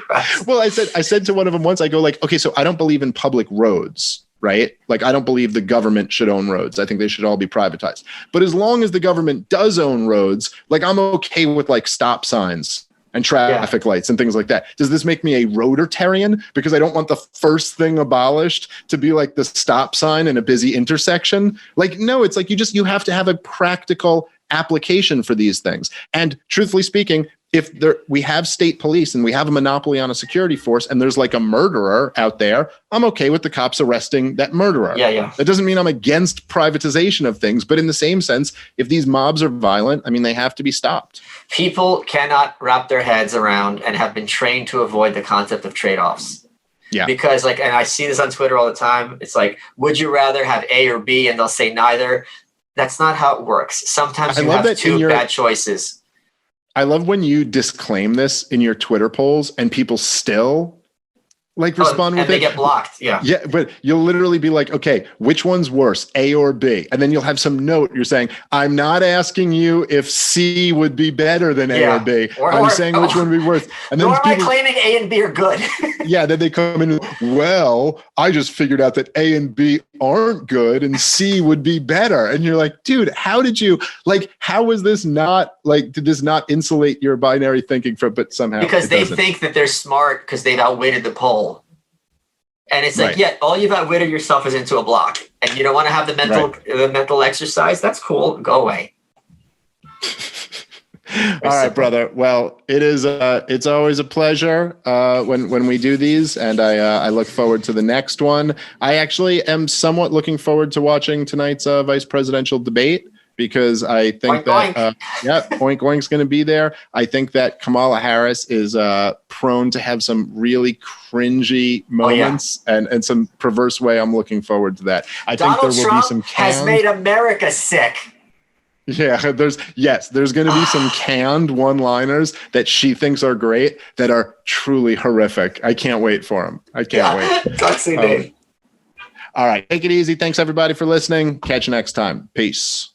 right. Well, I said to one of them once, I go like, okay, so I don't believe in public roads, right? Like, I don't believe the government should own roads. I think they should all be privatized. But as long as the government does own roads, like I'm okay with like stop signs and traffic lights and things like that. Does this make me a roaditarian? Because I don't want the first thing abolished to be like the stop sign in a busy intersection. Like, no, it's like you have to have a practical application for these things. And truthfully speaking, if we have state police and we have a monopoly on a security force and there's like a murderer out there, I'm okay with the cops arresting that murderer. Yeah. That doesn't mean I'm against privatization of things, but in the same sense, if these mobs are violent, I mean, they have to be stopped. People cannot wrap their heads around and have been trained to avoid the concept of trade-offs. Yeah. Because and I see this on Twitter all the time. It's like, would you rather have A or B? And they'll say neither. That's not how it works. Sometimes you have two bad choices. I love when you disclaim this in your Twitter polls and people still Like respond with and they get blocked. Yeah. Yeah, but you'll literally be like, okay, which one's worse, A or B? And then you'll have some note. You're saying, I'm not asking you if C would be better than A or B. I'm saying which one would be worse. And then nor am I claiming A and B are good. Yeah, then they come in, well, I just figured out that A and B aren't good and C would be better. And you're like, dude, how did you, like, how was this not, like, did this not insulate your binary thinking from, but somehow because they think that they're smart because they've outwitted the poll. And it's like, yeah, all you've outwitted yourself is into a block, and you don't want to have the mental exercise. That's cool. Go away. All right, brother. Well, it's always a pleasure when we do these, and I look forward to the next one. I actually am somewhat looking forward to watching tonight's vice presidential debate, because I think Oink Oink's going to be there. I think that Kamala Harris is prone to have some really cringy moments and some perverse way. I'm looking forward to that. I think there will be some has made America sick. Yeah, there's going to be some canned one-liners that she thinks are great that are truly horrific. I can't wait for them. I can't wait. Talk soon, Dave. All right, take it easy. Thanks everybody for listening. Catch you next time. Peace.